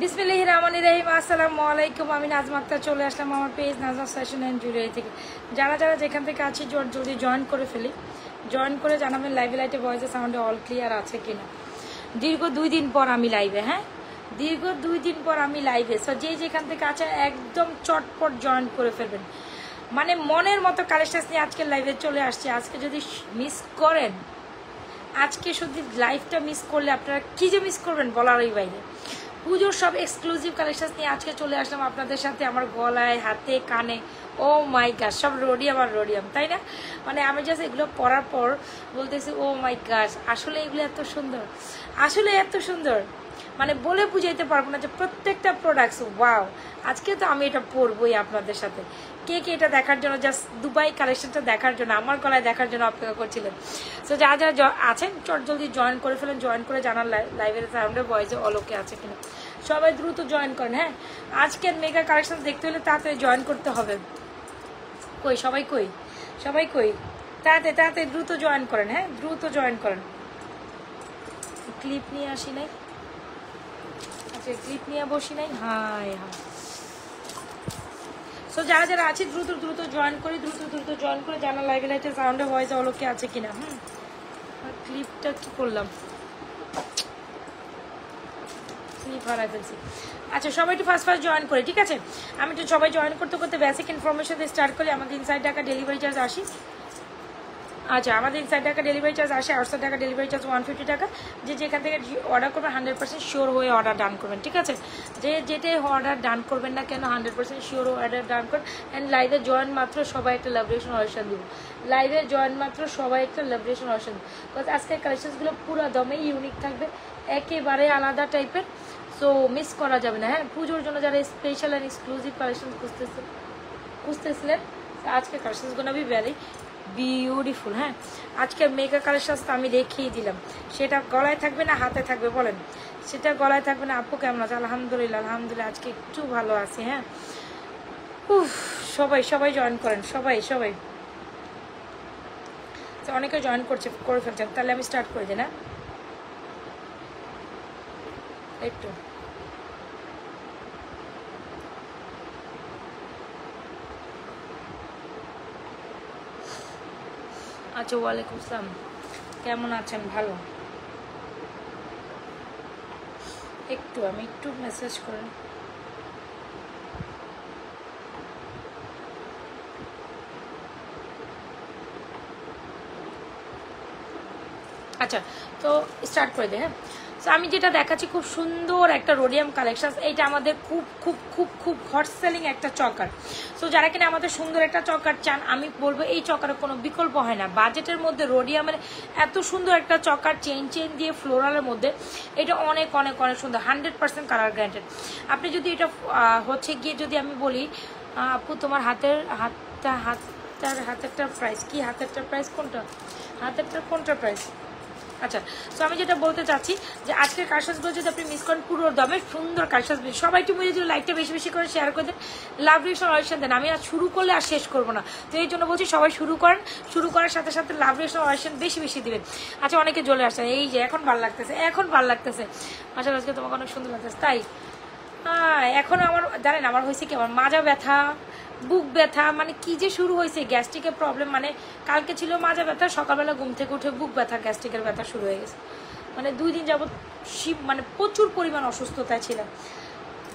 বিসমিল্লাহির রহমানির রহিম। আসসালামু আলাইকুম। আমি নাজমা আক্তার চলে আসলাম আমার page Nazma fashion and jewellery থেকে। যারা যারা যেখান থেকে আছি যদি জয়েন করে ফেলি, জয়েন করে জানাবেন লাইভে লাইটে ভয়েসে সাউন্ডে অল ক্লিয়ার আছে কিনা। দীর্ঘ 2 দিন পর আমি লাইভে, হ্যাঁ দীর্ঘ 2 দিন পর আমি লাইভে। সো যে যেখান থেকে আছে একদম চটপট জয়েন করে ফেলবেন। মানে মনের মতো কালেকশন নিয়ে আজকের লাইভে চলে আসছে। আজকে যদি মিস করেন, আজকে শুধু লাইভটা মিস করলে আপনারা কী যে মিস করবেন বলারই বাইরে। পুজোর সব এক্সক্লুসিভ কালেকশন নিয়ে আজকে চলে আসলাম আপনাদের সাথে। আমার গলায়, হাতে, কানে, ও মাই গাশ, সব রোডিয়াম আর রোডিয়াম, তাই না? মানে আমি জাস্ট এগুলো পরার পর বলতেছি ও মাই গাশ, আসলে এগুলো এত সুন্দর, আসলে এত সুন্দর, মানে বলে বুঝাইতে পারবো না যে প্রত্যেকটা প্রোডাক্টস ওয়াও। আজকে তো আমি এটা পরবই আপনাদের সাথে। কে কে এটা দেখার জন্য, জাস্ট দুবাই কালেকশনটা দেখার জন্য, আমার গলায় দেখার জন্য অপেক্ষা করছিলেন। সো যারা যারা আছেন চট জলদি জয়েন করে ফেলেন, জয়েন করে জানার লাইভের সাউন্ডে ভয়েসে অলোকে আছে কিনা। সবাই দ্রুত জয়েন করেন, হ্যাঁ আজকের মেগা কালেকশন দেখতে হলে তাড়াতাড়ি জয়েন করতে হবে। কই সবাই, কই সবাই, কই তাড়াতাড়ি তাড়াতাড়ি দ্রুত জয়েন করেন, হ্যাঁ দ্রুত জয়েন করেন। ক্লিপ নিয়ে আসি নাই, আচ্ছা ক্লিপ নিয়ে বসি নাই, হায় হায়। সো যারা যারা আছে দ্রুত দ্রুত জয়েন করি, দ্রুত দ্রুত জয়েন করে জানার লাইভে লাইটে সাউন্ডে ভয়েসে অলোকে আছে কিনা। ক্লিপটা কি করলাম, ক্লিপ হারাই ফেলছি। আচ্ছা সবাই একটু ফার্স্ট জয়েন করি, ঠিক আছে? আমি একটু সবাই জয়েন করতে করতে বেসিক ইনফরমেশন দিয়ে স্টার্ট করি। আমাদের ইনসাইড টাকা ডেলিভারি চার্জ 80। আচ্ছা আমাদের ইনসাইড টাকা ডেলিভারি চার্জ 80, আউটসাইড টাকা ডেলিভারি চার্জ 150 টাকা। যে যেখান থেকে অর্ডার করবেন 100% শিওর হয়ে অর্ডার ডান করবেন, ঠিক আছে? যে যেটাই অর্ডার ডান করবেন না কেন 100% শিওর অর্ডার ডান করবেন। অ্যান্ড লাইভে জয়েন মাত্র সবাই একটা লাভরেশন অপশন দিব। লাইভে জয়েন মাত্র সবাই একটা লাভরেশন অপশন দিব। বিকজ আজকের কালেকশনসগুলো পুরো দমে ইউনিক থাকবে, একেবারে আলাদা টাইপের। সো মিস করা যাবে না, হ্যাঁ পুজোর জন্য যারা স্পেশাল অ্যান্ড এক্সক্লুসিভ কালেকশন খুঁজতেছিলেন, আজকে কালেকশনসগুলো বি ভেরি বিউটিফুল। হ্যাঁ আজকের মেগা কালেকশন তো আমি দেখিয়ে দিলাম। সেটা গলায় থাকবে না হাতে থাকবে বলেন? সেটা গলায় থাকবে না। আপু কেমন আছে? আলহামদুলিল্লাহ আলহামদুলিল্লাহ, আজকে একটু ভালো আছি। হ্যাঁ সবাই সবাই জয়েন করেন, সবাই সবাই। অনেকে জয়েন করে ফেলছেন, তাহলে আমি স্টার্ট করে দিই না একটু। আচ্ছা ওয়ালাইকুম আসসালাম, কেমন আছেন? ভালো। একটু আমি একটু মেসেজ করেন। আচ্ছা তো স্টার্ট করে দিই। হ্যাঁ সো আমি যেটা দেখাচ্ছি খুব সুন্দর একটা রোডিয়াম কালেকশন। এইটা আমাদের খুব খুব খুব খুব হট সেলিং একটা চকার। সো যারা কিনা আমাদের সুন্দর একটা চকার চান, আমি বলবো এই চকারের কোনো বিকল্প হয় না। বাজেটের মধ্যে রোডিয়ামের এত সুন্দর একটা চকার, চেন দিয়ে ফ্লোরালের মধ্যে, এটা অনেক অনেক অনেক সুন্দর, 100% কালার গ্যারান্টেড। আপনি যদি এটা হচ্ছে গিয়ে যদি আমি বলি আপু তোমার হাতেরটা প্রাইস কি? হাতেরটা প্রাইস কোনটা? হাতেরটা কোনটা প্রাইস? আচ্ছা তো আমি যেটা বলতে চাচ্ছি যে আজকের কালেকশনসগুলো যদি আপনি মিস করেন, পুরো দামে সুন্দর কালেকশন। সবাই একটু মিলে যদি লাইকটা বেশি বেশি করে শেয়ার করে দেন, লাভ রিয়েকশন অয়েশন দেন। আমি আজ শুরু করলে আর শেষ করবো না, তো এই জন্য বলছি সবাই শুরু করেন, শুরু করার সাথে সাথে লাভ রিয়েকশন অয়েশন বেশি বেশি দিবেন। আচ্ছা অনেকে চলে আসছেন, এই যে এখন ভালো লাগতেছে, এখন ভালো লাগতেছে। আচ্ছা আজকে তোমাকে অনেক সুন্দর লাগতেছে। তাই এখনও আমার জানেন আমার হয়েছে কি, আমার মাজা ব্যথা, বুক ব্যথা, মানে কি যে শুরু হয়েছে, গ্যাস্ট্রিকের প্রবলেম। মানে কালকে ছিল মাজা ব্যথা, সকালবেলা ঘুম থেকে উঠে বুক ব্যথা, গ্যাস্ট্রিকের ব্যথা শুরু হয়ে গেছে। মানে 2 দিন যাবত মানে প্রচুর পরিমাণ অসুস্থতায় ছিলাম।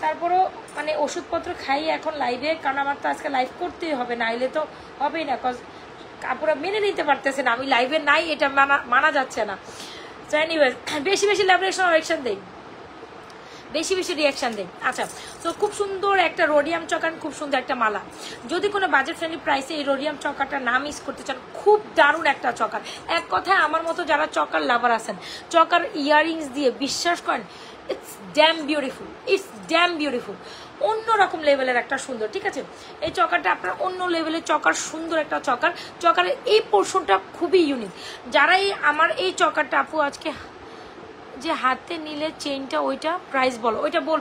তারপরও মানে ওষুধপত্র খাই এখন লাইভে, কারণ আমার তো আজকে লাইভ করতেই হবে, নাইলে তো হবেই না। কজ আপুরা মেনে নিতে পারতেছে না আমি লাইভে নাই, এটা মানা যাচ্ছে না। তো এনিওয়েজ বেশি বেশি রিয়াকশন দেই, বেশি বেশি রিয়াকশান দেয়। আচ্ছা তো খুব সুন্দর একটা রোডিয়াম চকার, খুব সুন্দর একটা মালা। যদি কোনো বাজেট ফ্রেন্ডলি প্রাইসে এই রোডিয়াম চকারটা না মিস করতে চান, খুব দারুণ একটা চকার। এক কথায় আমার মতো যারা চকার লাভার আছেন, চকার ইয়াররিংস দিয়ে বিশ্বাস করেন, it's dam beautiful, it's dam beautiful. অন্যরকম লেভেলের একটা সুন্দর, ঠিক আছে? এই চকারটা আপনার অন্য লেভেলের চকার, সুন্দর একটা চকার। চকারের এই পোর্শনটা খুবই ইউনিক। যারাই আমার এই চকারটা আপু আজকে যে হাতে নিলে চেইনটা, ওইটা প্রাইস বলো, ওইটা বল,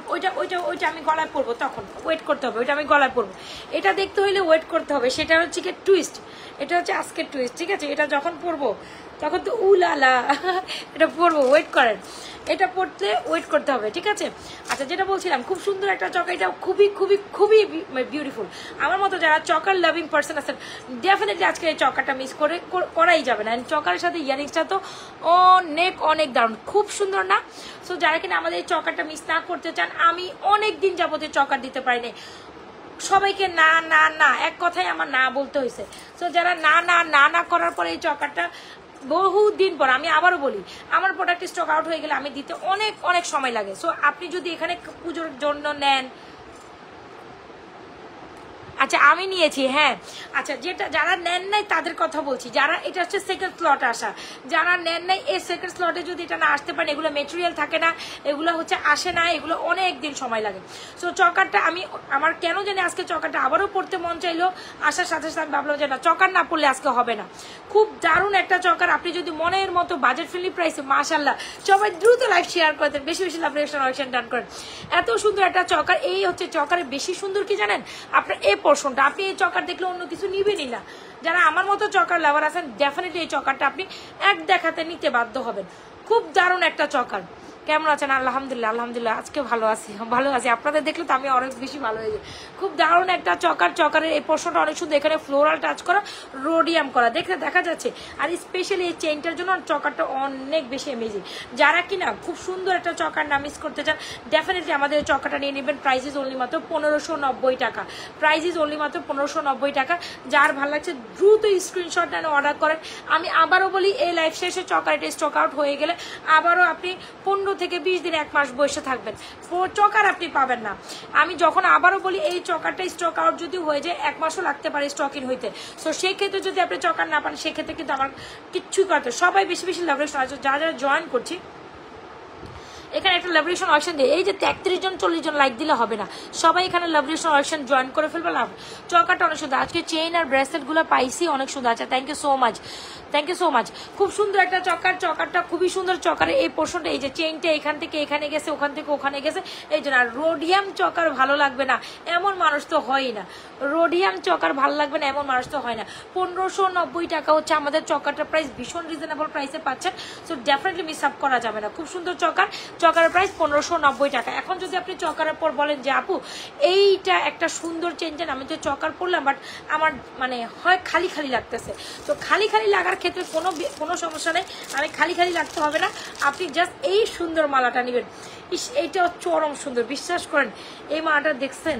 ওইটা আমি গলায় পরবো, তখন ওয়েট করতে হবে, ওইটা আমি গলায় পরবো। এটা দেখতে হইলে ওয়েট করতে হবে। সেটা হচ্ছে কি টুইস্ট, এটা হচ্ছে আজকের টুইস্ট, ঠিক আছে? এটা যখন পরবো তখন তো উলালা এটা পরবো, ওয়েট করেন, এটা পড়তে ওয়েট করতে হবে, ঠিক আছে। আচ্ছা, যেটা বলছিলাম, খুব সুন্দর একটা চকা, এটা খুবই খুবই খুবই বিউটিফুল। আমার মতো যারা চকার লাভিং পার্সন আছেন, ডেফিনেটলি আজকে এই চকাটা মিস করাই যাবে না। চকার সাথে ইয়ারিংসটা তো অনেক অনেক দারুণ, খুব সুন্দর না? সো যারা কিনা আমাদের এই চকাটা মিস না করতে চান, আমি অনেক দিন যাবতীয় চকার দিতে পারিনি, সবাইকে না না না এক কথায় আমার না বলতে হয়েছে। সো যারা না না না না করার পরে এই চকারটা বহুদিন পর, আমি আবারও বলি, আমার প্রোডাক্ট স্টক আউট হয়ে গেলে আমি দিতে অনেক অনেক সময় লাগে। সো আপনি যদি এখানে পুজোর জন্য নেন, আচ্ছা আমি নিয়েছি, হ্যাঁ। আচ্ছা, যেটা যারা নেন নাই তাদের কথা বলছি, যারা এটা হচ্ছে সেকেন্ড স্লট আসা, যারা নেন নাই এই সেকেন্ড স্লটে যদি এটা না আসতে পারেন, এগুলো মেটেরিয়াল থাকে না, এগুলো হচ্ছে আসে না, এগুলো অনেক দিন সময় লাগে। সো চকারটা আমার কেন জানি আজকে চকারটা আবারও পড়তে মন চাইলো, আসার সাথে সাথে আমি ভাবলাম যে না, চকার না পড়লে আজকে হবে না। খুব দারুণ একটা চকার, আপনি যদি মনের মতো বাজেট ফ্রেন্ডলি প্রাইসে, মাশাল্লাহ, সবাই দ্রুত লাইভ শেয়ার করে দেন, বেশি বেশি লাভ ডান করেন। এত সুন্দর একটা চকার, এই হচ্ছে চকারের বেশি সুন্দর কি জানেন, আপনার এই পোর্শনটা, আপনি এই চকার দেখলে অন্য কিছু নিবেনই না। যারা আমার মতো চকার লাভার আছেন, ডেফিনেটলি এই চকারটা আপনি এক দেখাতে নিতে বাধ্য হবেন। খুব দারুণ একটা চকার। কেমন আছেন? আলহামদুলিল্লাহ, আলহামদুলিল্লাহ, আজকে ভালো আছি, ভালো আছি। আপনাদের দেখলে তো আমি অনেক বেশি ভালো হয়ে যাই। খুব দারুণ একটা চকার, চকারের এই পোর্শনটা অনেক সুন্দর, এখানে ফ্লোরাল টাচ করা, রোডিয়াম করা, দেখতে দেখা যাচ্ছে। আর স্পেশালি এই চেইনটার জন্য চকারটা অনেক বেশি অ্যামেজিং। যারা কিনা খুব সুন্দর একটা চকার না মিস করতে চান, ডেফিনেটলি আমাদের চকারটা নিয়ে নেবেন। প্রাইস ইজ অনলি মাত্র 1590 টাকা, প্রাইস ইজ অনলি মাত্র 1590 টাকা। যার ভালো লাগছে দ্রুত স্ক্রিনশট নেন, অর্ডার করেন। আমি আবারও বলি, এই লাইফ শেষে চকার এটা স্টক আউট হয়ে গেলে আবারও আপনি 15 থেকে 20 দিন, 1 মাস বসে থাকবেন, চকার আপনি পাবেন না। আমি যখন আবারও বলি, এই চকারটা স্টক আউট যদি হয়ে যায় 1 মাসও লাগতে পারে স্টক ইন হইতে। সো সেই ক্ষেত্রে যদি আপনি চকার না পান, সেক্ষেত্রে কিন্তু আমার কিচ্ছুই করতে। সবাই বেশি বেশি লাভরেশন আছে, যারা যারা জয়েন করছি এখানে একটা লাভরেশন অপশন দিয়ে, এই যে 33 জন 40 জন লাইক দিলে হবে না, সবাই এখানে লাভরেশন অপশন জয়েন করে ফেলবে। লাভ চকারটা অনেক সুন্দর, আজকে চেইন আর ব্রেসলেট গুলো পাইছি অনেক সুন্দর। আচ্ছা, thank you so much, thank you so much. খুব সুন্দর একটা চকার, চকারটা খুবই সুন্দর। চকারের এই পোর্শনটা, এই যে চেইনটা এখান থেকে এখানে গেছে, ওখান থেকে ওখানে গেছে, এই জন্য। আর রোডিয়াম চকার ভালো লাগবে না এমন মানুষ তো হয়ই না, রোডিয়াম চকার ভালো লাগবে না এমন মানুষ তো হয় না। 1590 টাকা হচ্ছে আমাদের চকারটার প্রাইস, ভীষণ রিজনেবল প্রাইসে পাচ্ছেন। সো ডেফিনেটলি মিস আপ করা যাবে না। খুব সুন্দর চকার, চকারের প্রাইস 1590 টাকা। এখন যদি আপনি চকারের পর বলেন যে আপু এইটা একটা সুন্দর চেঞ্জ, আমি তো চকার পরলাম বাট আমার মানে হয় খালি খালি লাগতেছে, তো খালি খালি লাগার ক্ষেত্রে কোনো সমস্যা নেই, আমি খালি খালি লাগতে হবে না। আপনি জাস্ট এই সুন্দর মালাটা নেবেন। এইটাও চরম সুন্দর, বিশ্বাস করেন। এই মালাটা দেখছেন,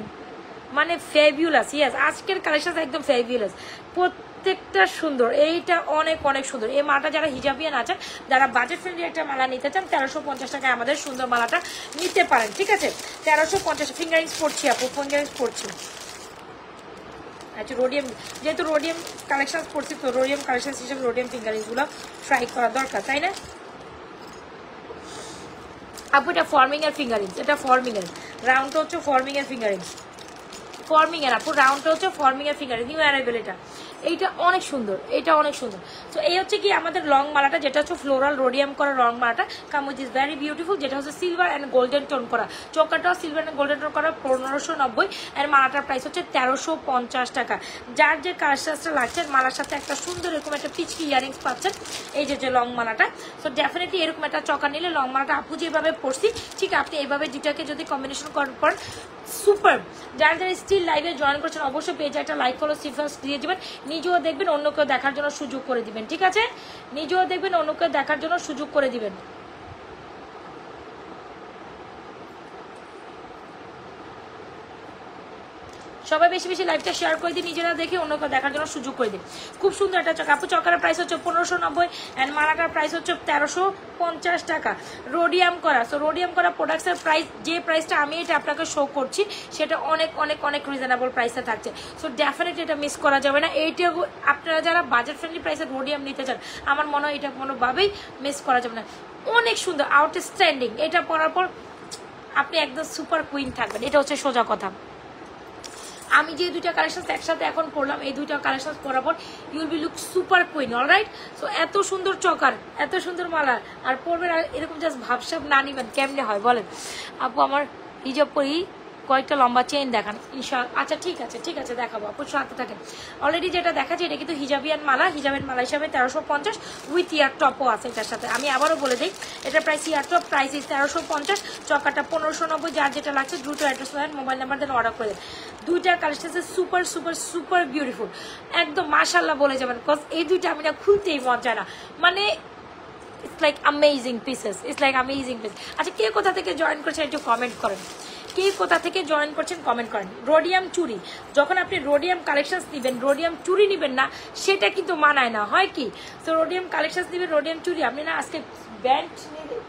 মানে ফ্যাবিউলাস। ইয়েস, আজকের কালেকশন একদম ফ্যাবিউলাস, প্রত্যেকটা সুন্দর। এইটা অনেক অনেক সুন্দর। এই মালাটা যারা হিজাবিয়ান আছেন, যারা বাজেট ফ্রেন্ডলি একটা মালা নিতে চান, 1350 টাকায় আমাদের সুন্দর মালাটা নিতে পারেন, ঠিক আছে। 1350। ফিঙ্গারিংস পড়ছি আপু, ফিঙ্গারিংস পড়ছি। আচ্ছা, রোডিয়াম, যেহেতু রোডিয়াম কালেকশন করছি, তো রোডিয়াম কালেকশন হিসেবে রোডিয়াম ফিঙ্গারিংসগুলো ট্রাই করা দরকার, তাই না আপু? এটা ফর্মিং এর ফিঙ্গারিংস, এটা ফর্মিং এর, রাউন্ডটা হচ্ছে ফর্মিং এর ফিঙ্গারিংস, ফর্মিং এর আপু, রাউন্ডটা হচ্ছে ফর্মিং এর ফিঙ্গারিং, নিউ অ্যারাইভেল। এইটা অনেক সুন্দর, এটা অনেক সুন্দর। তো এই হচ্ছে কি আমাদের লং মালাটা, যেটা হচ্ছে ফ্লোরাল রোডিয়াম করা লং মালাটা, come with is very beautiful, যেটা হচ্ছে সিলভার অ্যান্ড গোল্ডেন টোন করা। চোকাটাও সিলভার অ্যান্ড গোল্ডেন টোন করা, 1590। এর মালাটার প্রাইস হচ্ছে 1350 টাকা। যার যে কাজটা লাগছে, মালার সাথে একটা সুন্দর এরকম একটা পিচকি ইয়ারিংস পাচ্ছেন, এই যে লং মালাটা। সো ডেফিনেটলি এরকম একটা চকা নিলে লং মালাটা আপু যেভাবে পড়ছি, ঠিক আপনি এইভাবে দুটাকে যদি কম্বিনেশন করার পর সুপার। যারা যারা স্টিল লাইভে জয়েন করছেন, অবশ্যই পেজে একটা লাইক ফলো সিফার্স দিয়ে দিবেন। নিজেও দেখবেন, অন্য কেউ দেখার জন্য সুযোগ করে দিবেন, ঠিক আছে। নিজেও দেখবেন, অন্য কেউ দেখার জন্য সুযোগ করে দিবেন। সবাই বেশি বেশি লাইভটা শেয়ার করে দিন, নিজেরা দেখে অন্য কেউ দেখার জন্য সুযোগ করে দিন। খুব সুন্দর একটা চকা আপু, চকারের প্রাইস হচ্ছে 1590 অ্যান্ড মালাটার প্রাইস হচ্ছে 1350 টাকা। রোডিয়াম করা, সো রোডিয়াম করা প্রোডাক্টসের প্রাইস, যে প্রাইসটা আমি এটা আপনাকে শো করছি, সেটা অনেক অনেক অনেক রিজনেবল প্রাইসে থাকছে। সো ডেফিনেটলি এটা মিস করা যাবে না। এইটা আপনারা যারা বাজেট ফ্রেন্ডলি প্রাইসে রোডিয়াম নিতে চান, আমার মনে হয় এটা কোনোভাবেই মিস করা যাবে না। অনেক সুন্দর, আউটস্ট্যান্ডিং। এটা পরার পর আপনি একদম সুপার কুইন থাকবেন, এটা হচ্ছে সোজা কথা। আমি যে দুইটা কালেকশন একসাথে এখন পড়লাম, এই দুইটা কালেকশন পরার পর you'll be look super queen, alright. So এত সুন্দর চকার, এত সুন্দর মালা, আর পরবেন, আর এরকম জাস্ট ভাবসাব না নিবেন কেমনে হয় বলেন আপু? আমার হিজাব পরি কয়েকটা লম্বা চেইন দেখান ইনশাআল্লাহ। আচ্ছা ঠিক আছে দেখাবো আপু, সাথে থাকেন। অলরেডি যেটা দেখাচ্ছে এটা কিন্তু হিজাবিয়ান মালা, হিজাবের মালা হিসাবে 1350 উইথ ইয়ার টপও আছে এটার সাথে। আমি আবারও বলে দিই এটা প্রাইস ইয়ার টপ প্রাইস 1350, চকাটা 1590। যার যেটা লাগছে দ্রুত অ্যাড্রেস দেন, মোবাইল নাম্বার দেন, অর্ডার করে দেন। দুইটার collection super super super beautiful, একদম মাশাআল্লাহ বলে যাবেন। বিকজ এই দুইটা আমি না খুলতেই মন চায় না, মানে it's like amazing pieces, it's like amazing piece. আচ্ছা কে কোথা থেকে জয়েন করছেন একটু কমেন্ট করেন, কে কোথা থেকে জয়েন করছেন কমেন্ট করেন। রোডিয়াম চুড়ি, যখন আপনি রোডিয়াম কালেকশনস নেবেন, রোডিয়াম চুড়ি নেবেন না, সেটা কিন্তু মানায় না, হয় কি? তো রোডিয়াম কালেকশনস নেবেন, রোডিয়াম চুড়ি আপনি না আজকে ব্যান্ড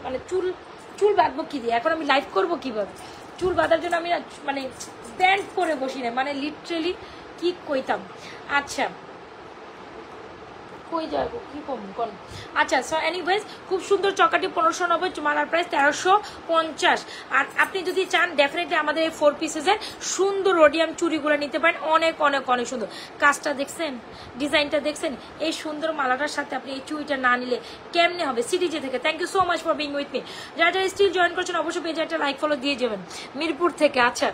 মানে চুল বাঁধবো কি দিয়ে, এখন আমি লাইভ করবো কিভাবে? চুল বাঁধার জন্য আমি মানে ব্যান্ড করে বসি না, মানে লিটারেলি কি কইতাম। আচ্ছা কই যাবো কি কম কোন। আচ্ছা সো এনিওয়েজ খুব সুন্দর চকাটি 1590, মালার প্রাইস 1350। আর আপনি যদি চান ডেফিনেটলি আমাদের এই 4 পিসেসের সুন্দর রোডিয়াম চুড়িগুলো নিতে পারেন, অনেক অনেক অনেক সুন্দর। কাজটা দেখছেন, ডিজাইনটা দেখছেন, এই সুন্দর মালাটার সাথে আপনি এই চুড়িটা না নিলে কেমনে হবে? সিটিজে থেকে thank you so much for being with me. যারা যারা স্টিল জয়েন করছেন অবশ্যই পেজে একটা লাইক ফলো দিয়ে যাবেন মিরপুর থেকে। আচ্ছা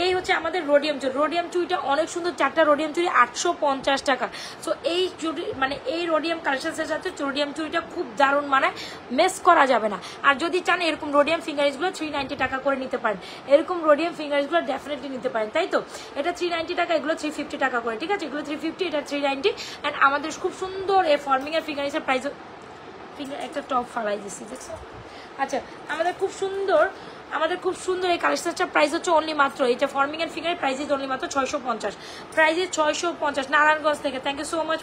এই হচ্ছে আমাদের রোডিয়াম চুড়ি, রোডিয়াম চুড়িটা অনেক সুন্দর, 4টা রোডিয়াম চুড়ি 850 টাকা। সো এই চুড়ি মানে এই রোডিয়াম কালেকশনের সাথে রোডিয়াম চুড়িটা খুব দারুণ, মানে মেস করা যাবে না। আর যদি চান এরকম রোডিয়াম ফিঙ্গারিজগুলো 390 টাকা করে নিতে পারেন, এরকম রোডিয়াম ফিঙ্গারিজগুলো ডেফিনেটলি নিতে পারেন, তাই তো? এটা 390 টাকা, এগুলো 350 টাকা করে, ঠিক আছে? এগুলো 350, এটা 390। অ্যান্ড আমাদের খুব সুন্দর এই ফর্মিং এর ফিঙ্গারিজের প্রাইস, ফিঙ্গার একটা টপ ফালাই দিচ্ছি দেখছো। আচ্ছা আমাদের খুব সুন্দর এই কালেকশনটার প্রাইস হচ্ছে অনলি মাত্র, এটা ফর্মিং এন্ড ফিঙ্গারের প্রাইস ইজ অনলি মাত্র 650, প্রাইস ইজ 650 নারায়ণগঞ্জ থেকে। Thank you so much.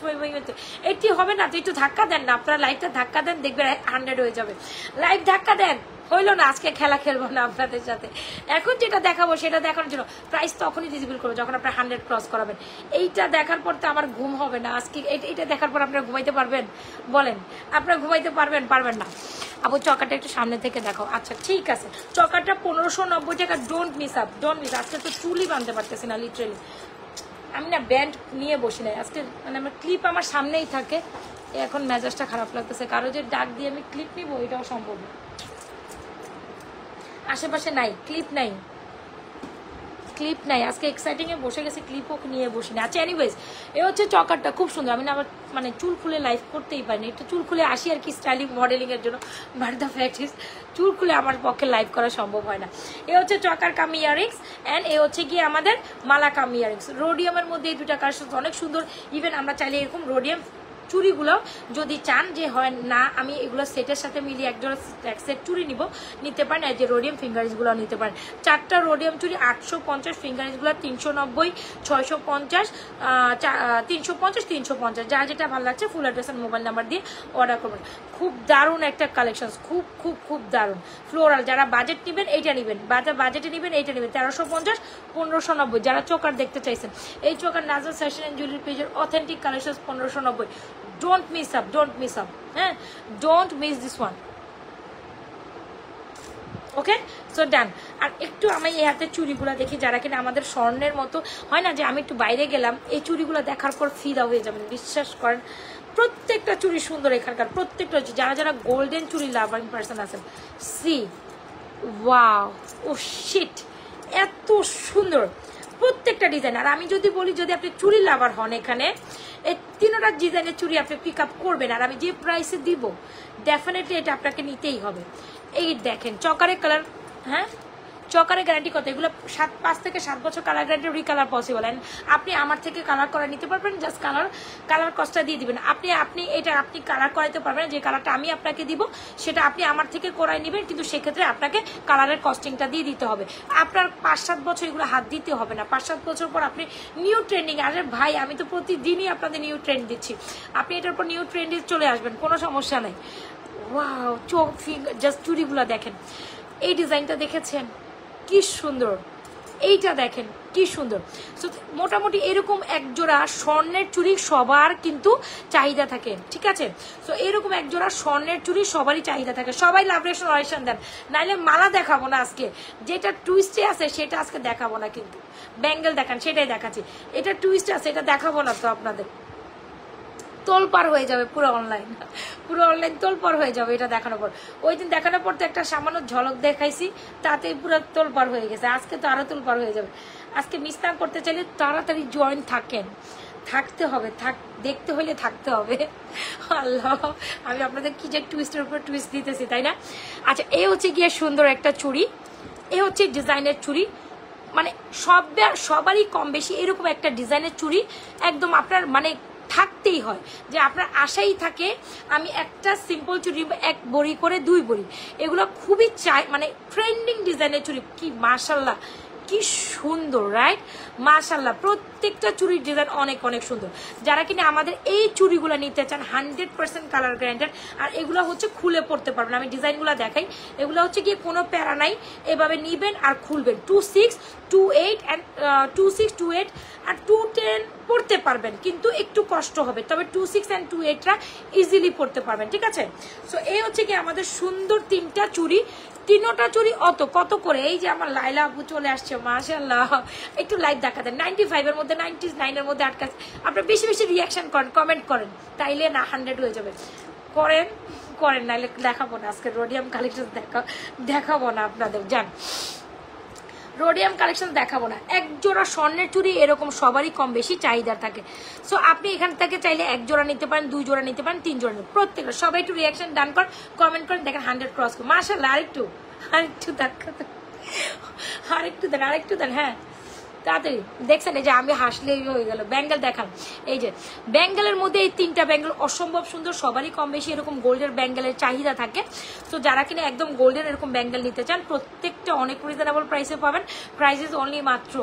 এটি হবে না তো একটু ধাক্কা দেন না, আপনারা লাইভটা ধাক্কা দেন, দেখবেন 100 হয়ে যাবে। লাইভ ধাক্কা দেন, হইলো না আজকে খেলা খেলবো না আপনাদের সাথে। এখন যেটা দেখাবো সেটা দেখানোর জন্য প্রাইস তখনই ভিজিবল করবো যখন আপনার 100 ক্রস করাবেন। এইটা দেখার পর তো আমার ঘুম হবে না আজকে, এইটা দেখার পর আপনারা ঘুমাইতে পারবেন? বলেন আপনারা ঘুমাইতে পারবেন? পারবেন না। আপু চকাটা একটু সামনে থেকে দেখো। আচ্ছা ঠিক আছে, চকাটা 1590 টাকা। Don't miss up, don't miss. আজকে তো চুলই বাঁধতে পারতেছি না, লিটারেলি আমি না ব্যান্ড নিয়ে বসি নাই আজকে, মানে আমার ক্লিপ আমার সামনেই থাকে। এখন মেজাজটা খারাপ লাগতেছে, কারো যে ডাক দিয়ে আমি ক্লিপ নিবো এটাও সম্ভব না, আশেপাশে নাই ক্লিপ, নাই আজকে এক্সাইটিং এ বসে গেছে, ক্লিপও নিয়ে বসি না। আচ্ছা এনিওয়েজ এ হচ্ছে চকারটা খুব সুন্দর। আমি না আবার মানে চুল খুলে লাইভ করতেই পারিনি, একটু চুল খুলে আসি আর কি স্টাইলিং মডেলিং এর জন্য, বাট দ্য ফ্যাক্ট ইজ চুল খুলে আমার পক্ষে লাইভ করা সম্ভব হয় না। এ হচ্ছে চকার কাম ইয়ারিংস অ্যান্ড এ হচ্ছে গিয়ে আমাদের মালা কাম ইয়ারিংস। রোডিয়ামের মধ্যে এই দুটা কালেকশন অনেক সুন্দর। ইভেন আমরা চাইলে এরকম রোডিয়াম চুড়িগুলো যদি চান যে হয় না আমি এগুলো সেটের সাথে মিলিয়ে এক সেট চুড়ি নিতে পারেন, এই যে রোডিয়াম ফিঙ্গারিজগুলো নিতে পারেন। 4টা রোডিয়াম চুড়ি 850, ফিঙ্গারিজগুলো 390, 650, 350, 350। যা যেটা ভালো লাগছে ফুল অ্যাড্রেস আর মোবাইল নাম্বার দিয়ে অর্ডার করবেন। খুব দারুণ একটা কালেকশন, খুব খুব খুব দারুণ ফ্লোরাল। যারা বাজেট নেবেন এইটা নেবেন, বাজেটে নেবেন এইটা নেবেন। 1350, 1590। যারা চোকার দেখতে চাইছেন, এই choker Nazar fashion and jewellery পেজের authentic collection 1590। Don't miss up, don't miss up, হ্যাঁ don't miss this one. Okay so done. আর একটু আমি এই হাতের চুড়িগুলো দেখি, যারা কিনা আমাদের স্বর্ণের মতো হয় না যে আমি একটু বাইরে গেলাম এই চুড়িগুলো দেখার পর ফিদা হয়ে যাবেন, বিশ্বাস করেন প্রত্যেকটা চুড়ি সুন্দর এখানকার প্রত্যেকটা। যারা যারা গোল্ডেন চুড়ি লাভারিং পার্সন আছেন, সি ওয়াও ও শিট, এত সুন্দর প্রত্যেকটা ডিজাইন। আর আমি যদি বলি যদি আপনি চুড়ি লাভার হন, এখানে এই 3টা ডিজাইনের চুড়ি আপনি পিক আপ করবেন, আর আমি যে প্রাইসে দিব ডেফিনেটলি এটা আপনাকে নিতেই হবে। এই দেখেন চকারের কালার, হ্যাঁ চকারের গ্যারান্টি কত? এগুলো 5 থেকে 7 বছর colour guarantee, recolour possible. And আপনি আমার থেকে কালার করা নিতে পারবেন, জাস্ট কালার কস্টটা দিয়ে দিবেন। আপনি এটা আপনি কালার করাইতে পারবেন, যে কালারটা আমি আপনাকে দিব সেটা আপনি আমার থেকে করাই নেবেন, কিন্তু সেক্ষেত্রে আপনাকে কালারের কস্টিংটা দিয়ে দিতে হবে। আপনার 5-7 বছর এগুলো হাত দিতে হবে না, 5-7 বছর পর আপনি নিউ ট্রেন্ডিং। আরে ভাই আমি তো প্রতিদিনই আপনাদের নিউ ট্রেন্ড দিচ্ছি, আপনি এটার পর নিউ ট্রেন্ডে চলে আসবেন, কোনো সমস্যা নাই। ওয়াও চোখ ফিঙ্গার জাস্ট চুড়িগুলো দেখেন, এই ডিজাইনটা দেখেছেন কি সুন্দর, এইটা দেখেন কি সুন্দর। সো মোটামুটি এরকম একজোড়া স্বর্ণের চুড়ি সবার কিন্তু চাহিদা থাকে, ঠিক আছে? সো এরকম একজোড়া স্বর্ণের চুড়ি সবারই চাহিদা থাকে, সবাই লাভ রেশন দেন, নাইলে মালা দেখাবো না আজকে, যেটা টুইস্টে আছে সেটা আজকে দেখাবো না, কিন্তু ব্যাঙ্গেল দেখান সেটাই দেখাচ্ছি, এটা টুইস্টে আছে এটা দেখাবো না তো আপনাদের। তোলপাড় হয়ে যাবে পুরো অনলাইন তোলপাড় হয়ে যাবে এটা দেখানোর পর। ওই দিন দেখানোর পর তো একটা সামান্য ঝলক দেখাইছি, তাতে পুরো তোলপাড় হয়ে গেছে। আজকে তো আরো তোলপাড় হয়ে যাবে। আজকে মিস না করতে চাইলে তাড়াতাড়ি জয়েন থাকেন, থাকতে হবে, দেখতে হইলে থাকতে হবে। আল্লাহ, আমি আপনাদের কি যে টুইস্টের উপর টুইস্ট দিতেছি, তাই না? আচ্ছা, এই হচ্ছে গিয়ে সুন্দর একটা চুড়ি, এ হচ্ছে ডিজাইনের চুড়ি, মানে সবারই কম বেশি এরকম একটা ডিজাইনের চুড়ি একদম আপনার মানে থাকতেই হয়, যে আপনার আশাই থাকে আমি একটা সিম্পল চুড়ি এক বড়ি করে 2 বড়ি, এগুলো খুবই চাই, মানে ট্রেন্ডিং ডিজাইনের চুড়ি। কি মাশাল্লাহ, কি সুন্দর, রাইট? মাশাল্লাহ, প্রত্যেকটা চুড়ির ডিজাইন অনেক অনেক সুন্দর। যারা কিনা আমাদের এই চুড়িগুলো নিতে চান 100% কালার গ্যারান্টেড, আর এগুলো হচ্ছে খুলে পড়তে পারবেন। আমি ডিজাইনগুলো দেখাই, এগুলো হচ্ছে গিয়ে কোনো প্যারা নাই, এভাবে নিবেন আর খুলবেন। 26, 28 অ্যান্ড 26, 28 আর 210 পড়তে পারবেন, কিন্তু একটু কষ্ট হবে, তবে 26 অ্যান্ড 28টা ইজিলি পড়তে পারবেন, ঠিক আছে? সো এই হচ্ছে কি আমাদের সুন্দর 3টা চুড়ি, 3টা চুড়ি কত করে? এই যে আমার লাইলা আপু চলে আসছে, মাশাআল্লাহ। একটু লাইভ দেখাতেন, 95 এর মধ্যে 99 এর মধ্যে আটকাছে। আপনারা বেশি বেশি রিয়াকশন করেন, কমেন্ট করেন, তাইলে না 100 হয়ে যাবে। করেন নাইলে দেখাবো না আজকে রোডিয়াম কালেকশন, দেখাবো না আপনাদের, জান রোডিয়াম কালেকশন দেখাবো না। এক জোড়া স্বর্ণের চুড়ি এরকম সবারই কম বেশি চাহিদা থাকে। সো আপনি এখান থেকে চাইলে 1 জোড়া নিতে পারেন, 2 জোড়া নিতে পারেন, 3 জোড়া নিতে, প্রত্যেকটা সবাই একটু রিয়াকশন ডান করেন, কমেন্ট করেন, দেখেন 100 ক্রস করে। মাশাআল্লাহ, আরেকটু দেন, হ্যাঁ তাড়াতাড়ি। দেখছেন এই যে আমি হাসলেই হয়ে গেল। ব্যাঙ্গেল দেখান, এই যে ব্যাঙ্গেলের মধ্যে এই 3টা ব্যাঙ্গেল অসম্ভব সুন্দর, সবারই কম বেশি এরকম গোল্ডের ব্যাঙ্গেলের চাহিদা থাকে। তো যারা কিনা একদম গোল্ডের এরকম ব্যাঙ্গেল নিতে চান, প্রত্যেকটা অনেক রিজনেবল প্রাইসে পাবেন। প্রাইসেস অনলি মাত্র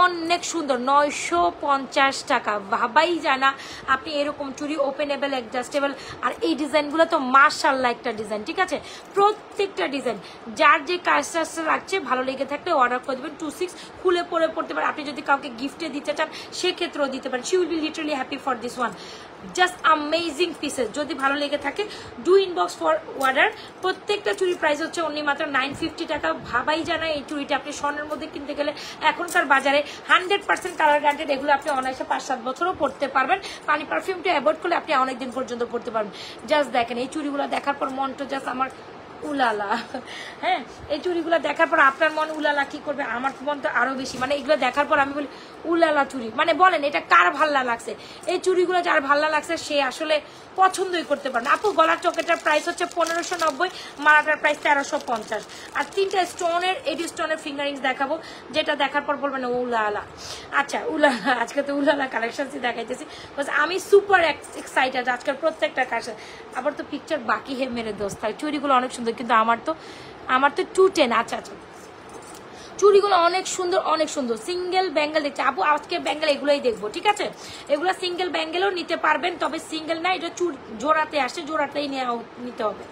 অনেক সুন্দর 950 টাকা। ভাবাই যায় না আপনি এরকম চুড়ি ওপেনেবল, অ্যাডজাস্টেবল, আর এই ডিজাইনগুলো তো মাশাআল্লাহ একটা ডিজাইন, ঠিক আছে? প্রত্যেকটা ডিজাইন যার যে কাজটা লাগছে ভালো লেগে থাকলে অর্ডার করে দেবেন। 26 খুলে পড়তে পারেন। আপনি যদি কাউকে গিফটে দিতে চান সেক্ষেত্রেও দিতে পারেন। She will be literally happy for this one. Just amazing pieces. যদি ভালো লেগে থাকে ডু ইনবক্স ফর অর্ডার। প্রত্যেকটা চুড়ির প্রাইস হচ্ছে অনলি মাত্র 950 টাকা। ভাবাই জানা এই চুড়িটা আপনি স্বর্ণের মধ্যে কিনতে গেলে এখনকার বাজারে 100% কালার গ্যারান্টেড, এগুলো আপনি অনায়াসে 5-7 বছরও পড়তে পারবেন। পানি পারফিউমটা অ্যাভয়েড করলে আপনি অনেকদিন পর্যন্ত পড়তে পারবেন। জাস্ট দেখেন এই চুড়িগুলো দেখার পর মনটা জাস্ট আমার উলালা। হ্যাঁ, এই চুড়িগুলো দেখার পর আপনার মন উলালা কি করবে? আমার মন তো আরো বেশি, মানে এগুলো দেখার পর আমি বলি উলালা চুড়ি। মানে বলেন এটা কার ভাল্লা লাগছে? এই চুড়িগুলো যার ভাল্লা লাগছে সে আসলে পছন্দই করতে পারেন। আপু গলার চকেটার প্রাইস হচ্ছে 1590, মালাটার প্রাইস 1350। আর 3টা স্টোনের, এডি স্টোনের ফিঙ্গারিংস দেখাবো, যেটা দেখার পর বলবেন উলালা। আচ্ছা উলালা, আজকে তো উলালা কালেকশনসই দেখাইতেছি। আমি সুপার এক্সাইটেড আজকের প্রত্যেকটা কালেকশন। আবার তো পিকচার বাকি হে মেরে দোস্ত, চুড়িগুলো অনেক সুন্দর, কিন্তু আমার তো 210। আচ্ছা, চুড়িগুলো অনেক সুন্দর, অনেক সুন্দর। সিঙ্গেল ব্যাঙ্গেল দেখছি আপু, আজকে ব্যাঙ্গেল এগুলোই দেখবো, ঠিক আছে? এগুলো সিঙ্গেল ব্যাঙ্গেলও নিতে পারবেন, তবে সিঙ্গেল না, এটা জোড়াতে আসে, জোড়াতেই নিতে হবে।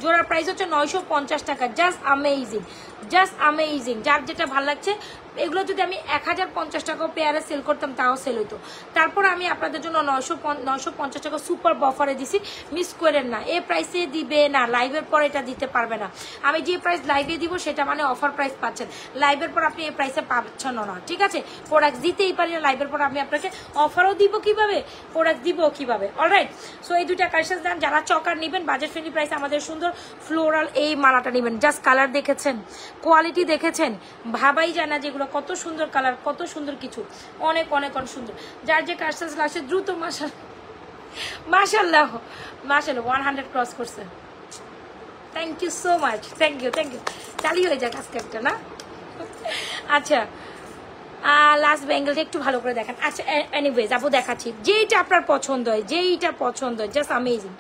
জোড়ার প্রাইস হচ্ছে 950 টাকা। Just amazing, just amazing. যার যেটা ভালো লাগছে। এগুলো যদি আমি 1050 টাকা পেয়ারে সেল করতাম তাও সেল হইতো। তারপর আমি আপনাদের জন্য 950 টাকা সুপার অফারে দিছি, মিস করেন না। এই প্রাইসে দিবে না, লাইভের পর এটা দিতে পারবে না। আমি যে প্রাইস লাইভে দিব সেটা মানে অফার প্রাইস পাচ্ছেন, লাইভের পর আপনি এই প্রাইসে পাচ্ছেন না, ঠিক আছে? প্রোডাক্ট দিতেই পারি না, লাইভের পর আমি আপনাকে অফারও দিব কিভাবে, প্রোডাক্ট দিব কিভাবে। অলরাইট, সো এই 2টা কালেকশন দেন। যারা চকার নেবেন বাজেট ফ্রেন্ডলি প্রাইস আমাদের সুন্দর ফ্লোরাল এই মালাটা নেবেন। জাস্ট কালার দেখেছেন, কোয়ালিটি দেখেছেন, ভাবাই যায় না যেগুলো কত সুন্দর কালার, কত সুন্দর কিছু, অনেক অনেক অনেক সুন্দর। যার যে কালেকশন লাগছে দ্রুত মাশাআল্লাহ 100 ক্রস করছে। Thank you so much, thank you চালিয়ে হয়ে যাক আজকে একটা না। আচ্ছা, লাস্ট বেঙ্গলটা একটু ভালো করে দেখেন। আচ্ছা এনিওয়েজ আপু দেখাচ্ছি, যেইটা আপনার পছন্দ হয়, জাস্ট অ্যামেজিং।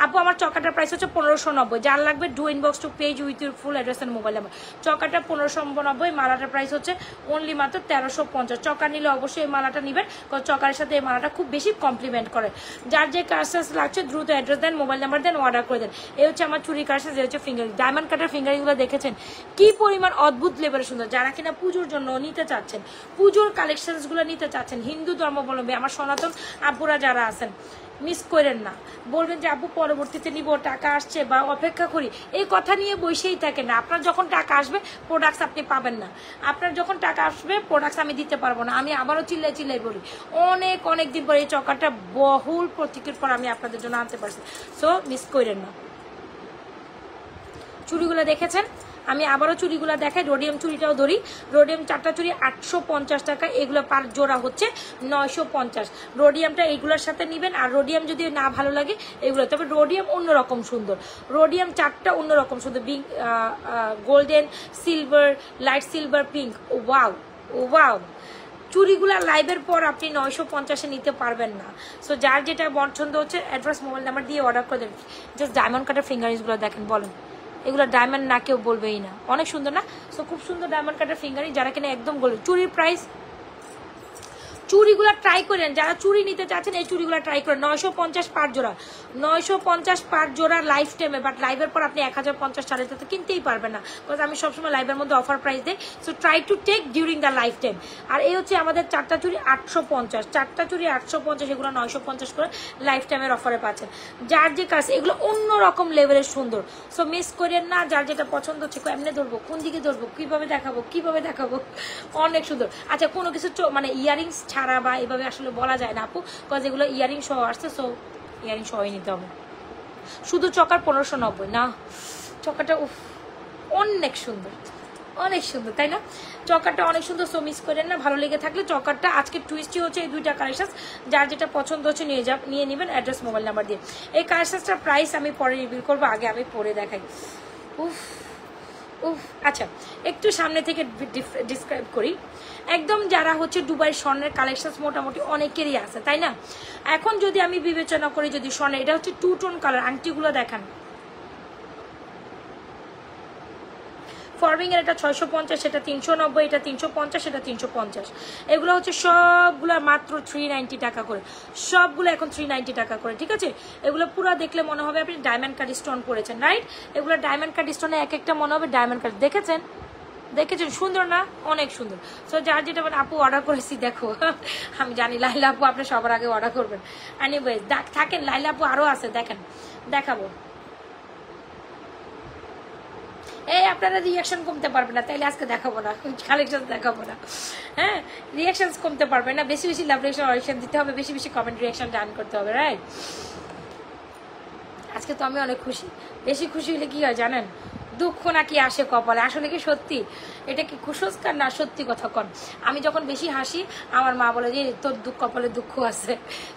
আপু আমার চকাটার প্রাইস হচ্ছে 1590। যার লাগবে do inbox to page with your full address and mobile number. চকাটা 1590, মালাটার প্রাইস হচ্ছে অনলি মাত্র 1350। চকা নিলে অবশ্যই এই মালাটা নেবেন, কারণ চকার সাথে এই মালাটা খুব বেশি কমপ্লিমেন্ট করে। যার যে কাজটা লাগছে দ্রুত অ্যাড্রেস দেন, মোবাইল নাম্বার দেন, অর্ডার করে দেন। এই হচ্ছে আমার চুরি কাজটা, যে হচ্ছে ফিঙ্গারিং, ডায়মন্ড কাটার ফিঙ্গারিংগুলো দেখেছেন কি পরিমাণ অদ্ভুত লেভেলের সুন্দর। যারা কিনা পুজোর জন্য নিতে চাচ্ছেন, পুজোর কালেকশনসগুলো নিতে চাচ্ছেন, হিন্দু ধর্মাবলম্বী আমার সনাতন আপুরা যারা আছেন, মিস করেন না। বলবেন যে আপু পরবর্তীতে নিব, টাকা আসছে বা অপেক্ষা করি, এই কথা নিয়ে বসেই থাকে না। আপনার যখন টাকা আসবে প্রোডাক্টস আপনি পাবেন না, আপনার যখন টাকা আসবে প্রোডাক্টস আমি দিতে পারবো না। আমি আবারও চিল্লাই চিল্লাই বলি, অনেক দিন পরে এই চকারটা বহুল প্রতীকের পর আমি আপনাদের জন্য আনতে পারছি। সো মিস করেন না। চুড়িগুলো দেখেছেন, আমি আবারও চুড়িগুলো দেখাই, রোডিয়াম চুড়িটাও ধরি। রোডিয়াম 4টা চুড়ি 850 টাকা, এগুলো পার জোড়া হচ্ছে 950। রোডিয়ামটা এইগুলোর সাথে নেবেন, আর রোডিয়াম যদি না ভালো লাগে এগুলো, তবে রোডিয়াম অন্যরকম সুন্দর, রোডিয়াম 4টা অন্যরকম সুন্দর, golden, silver, light silver, pink. Wow wow, চুড়িগুলা লাইভের পর আপনি 950-এ নিতে পারবেন না। সো যার যেটা পছন্দ হচ্ছে অ্যাড্রেস, মোবাইল নাম্বার দিয়ে অর্ডার করে দেবেন। জাস্ট ডায়মন্ড কাটার ফিঙ্গারিংসগুলো দেখেন, বলেন এগুলো ডায়মন্ড না কেউ বলবেই না, অনেক সুন্দর না? সো খুব সুন্দর ডায়মন্ড কাটার ফিঙ্গারিং, যারা কিনা একদম গোল্ড। চুড়ির প্রাইস, চুড়িগুলা ট্রাই করেন, যারা চুড়ি নিতে চাচ্ছেন এই চুড়িগুলা ট্রাই করেন। 950 পার জোড়া, 950 পার জোড়া লাইফ টাইমে। বাট লাইভের পর আপনি 1050 সাড়ে তো কিনতেই পারবেন না, বিকজ আমি সবসময় লাইভের মধ্যে অফার প্রাইস দিই। So try to take during the life time. আর এই হচ্ছে আমাদের 4টা চুড়ি 850, 4টা চুড়ি 850, এগুলো 950 করে লাইফ টাইমের অফারে পাচ্ছেন। যার যে কাজ, এগুলো অন্যরকম লেভেলের সুন্দর। সো মিস করেন না, যার যেটা পছন্দ হচ্ছে এমনি ধরবো, কোন দিকে ধরবো, কিভাবে দেখাবো, অনেক সুন্দর। আচ্ছা, কোনো কিছু মানে ইয়ারিংস ছাড়া বা এভাবে আসলে বলা যায় না আপু, বিকজ এগুলো ইয়ারিং সহ আসছে। সো ইয়ারিং সহই নিতে হবে। শুধু চকার 1590 না, চকাটা অনেক সুন্দর, তাই না? চকারটা অনেক সুন্দর। সো মিস করেন না, ভালো লেগে থাকলে চকারটা, আজকে টুইস্টই হচ্ছে এই 2টা কালেকশন, যার যেটা পছন্দ হচ্ছে নিয়ে নেবেন অ্যাড্রেস, মোবাইল নাম্বার দিয়ে। এই কালেকশনটার প্রাইস আমি পরে রিভিল করবো, আগে আমি পরে দেখাই। আচ্ছা, একটু সামনে থেকে ডিসক্রাইব করি। একদম যারা হচ্ছে দুবাই স্বর্ণের কালেকশন মোটামুটি অনেকেরই আছে, তাই না? এখন যদি আমি বিবেচনা করি, যদি স্বর্ণের, এটা হচ্ছে 2 টোন কালার, আংটিগুলো দেখান। ফরমিং এর এটা 650, এটা 390, এটা 350, এটা 350। এগুলো হচ্ছে সবগুলো মাত্র 390 টাকা করে, সবগুলো এখন 390 টাকা করে, ঠিক আছে? এগুলো পুরো দেখলে মনে হবে আপনি ডায়মন্ড কাট স্টোন পরেছেন, রাইট? এগুলো ডায়মন্ড কাট স্টোনে এক একটা মনে হবে ডায়মন্ড কাট। দেখেছেন সুন্দর না? অনেক সুন্দর। সো যার যেটা মানে আপু অর্ডার করেছি, দেখো আমি জানি লাইলা আপু আপনি সবার আগে অর্ডার করবেন। এনিওয়েজ থাকেন, লাইলা আপু আরো আছে, দেখেন, দেখাবো। এই আপনারা রিয়াকশন কমতে পারবে না, তাইলে আজকে দেখাবো না, কালেকশন দেখাবো না। হ্যাঁ, রিয়াকশন কমতে পারবে না, বেশি লাভ রিয়াকশন দিতে হবে, বেশি কমেন্ট রিয়াকশন ডান করতে হবে, রাইট? আজকে তো আমি অনেক খুশি। বেশি খুশি হলে কি হয় জানেন? দুঃখ নাকি আসে কপালে। আসলে কি সত্যি? এটা কি কুসংস্কার না সত্যি কথা কন? আমি যখন বেশি হাসি, আমার মা বলে যে তোর কপালে দুঃখ আছে।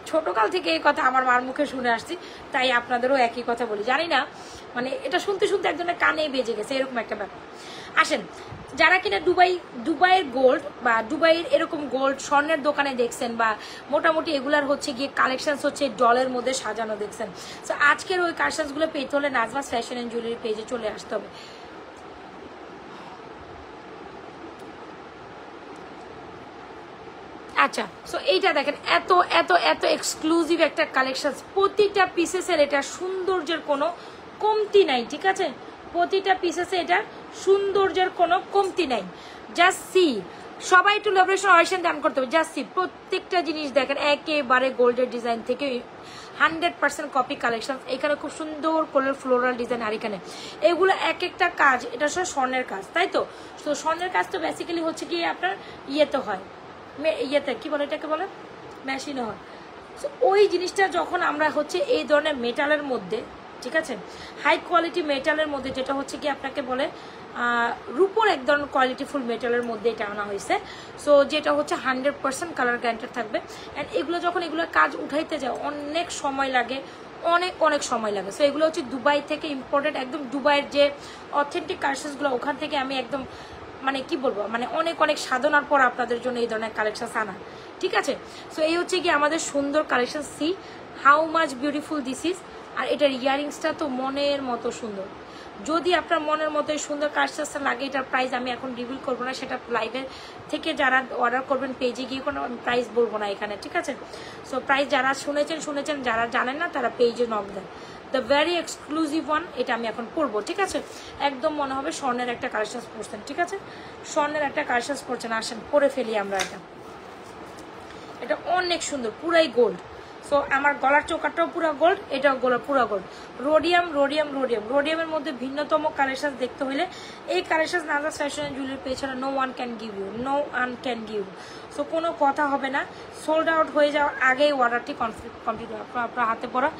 ছোটকাল থেকে এই কথা আমার মার মুখে শুনে আসছি, তাই আপনাদেরও একই কথা বলি। জানি না, মানে এটা শুনতে একজনের কানে বেজে গেছে, এরকম একটা ব্যাপার। আসেন, যারা কিনা দুবাইয়ের গোল্ড বা দুবাইয়ের এরকম গোল্ড স্বর্ণের দোকানে দেখছেন, বা মোটামুটি এগুলার হচ্ছে গিয়ে কালেকশন হচ্ছে ডলের মধ্যে সাজানো দেখছেন, তো আজকের ওই কালেকশনগুলো পেতে হলে নাজমাস ফ্যাশন এন্ড জুয়েলারি পেজে চলে আসতে হবে। আচ্ছা, সো এইটা দেখেন, এত এত এত এক্সক্লুসিভ একটা কালেকশন, প্রতিটা পিসেসের এটা সৌন্দর্যের কোনো কমতি নাই, ঠিক আছে? প্রতিটা পিসেসে এটা সৌন্দর্যের কোনো কমতি নাই। জাস্ট সি, সবাই একটু লেভারেশন অরিশন দান করতে হবে। জাস্ট সি, প্রত্যেকটা জিনিস দেখেন একেবারে গোল্ডের ডিজাইন থেকে 100% কপি কালেকশন। এখানে খুব সুন্দর করে ফ্লোরাল ডিজাইন, আর এখানে এগুলো এক একটা কাজ, এটা সব স্বর্ণের কাজ, তাই তো? তো স্বর্ণের কাজ তো বেসিক্যালি হচ্ছে কি আপনার ইয়েতে হয়, ইয়েতে কি বলে, এটাকে বলে মেশিনে হয়। সো ওই জিনিসটা যখন আমরা হচ্ছে এই ধরনের মেটালের মধ্যে, ঠিক আছে, হাই কোয়ালিটি মেটালের মধ্যে, যেটা হচ্ছে কি আপনাকে বলে রূপোর এক ধরনের কোয়ালিটিফুল মেটালের মধ্যে এটা আনা হয়েছে। সো যেটা হচ্ছে 100% কালার গ্যারান্টেড থাকবে। অ্যান্ড এগুলো যখন এগুলো কাজ উঠাইতে যায় অনেক সময় লাগে, অনেক সময় লাগে। সো এগুলো হচ্ছে দুবাই থেকে ইম্পোর্টেড, একদম দুবাইয়ের যে অথেন্টিক কালেকশনসগুলো, ওখান থেকে আমি একদম মানে কি বলবো, মানে অনেক সাধনার পর আপনাদের জন্য এই ধরনের কালেকশন আনা, ঠিক আছে? সো এই হচ্ছে কি আমাদের সুন্দর collection. See how much beautiful this is. আর এটার ইয়ারিংসটা তো মনের মতো সুন্দর। যদি আপনার মনের মতো সুন্দর কালেকশনটা লাগে, এটার প্রাইস আমি এখন রিভিল করবো না, সেটা লাইভের থেকে যারা অর্ডার করবেন পেজে গিয়ে কোনো প্রাইস বলবো না এখানে, ঠিক আছে? সো প্রাইস যারা শুনেছেন, যারা জানেন না তারা পেজে নক দেন। দ্য ভেরি এক্সক্লুসিভ ওয়ান, এটা আমি এখন পরবো, ঠিক আছে? একদম মনে হবে স্বর্ণের একটা কালেকশন পরছেন, ঠিক আছে? স্বর্ণের একটা কালেকশন পরছেন, আসেন পরে ফেলি আমরা। এটা অনেক সুন্দর, পুরাই গোল্ড। সো সো আমার গলার চোকারটাও পুরো গোল্ড, এটাও পুরো গোল্ড। রোডিয়াম রোডিয়াম রোডিয়াম রোডিয়ামের মধ্যে ভিন্নতম কালেকশন দেখতে হলে এই কালেকশন নাজাস ফ্যাশন জুয়েলারি পেছনে no one can give you, no one can give. So কোনো কথা হবে না, সোল্ড আউট হয়ে যাওয়ার আগেই অর্ডারটি কমপ্লিট হবে। আপনার হাতে পড়া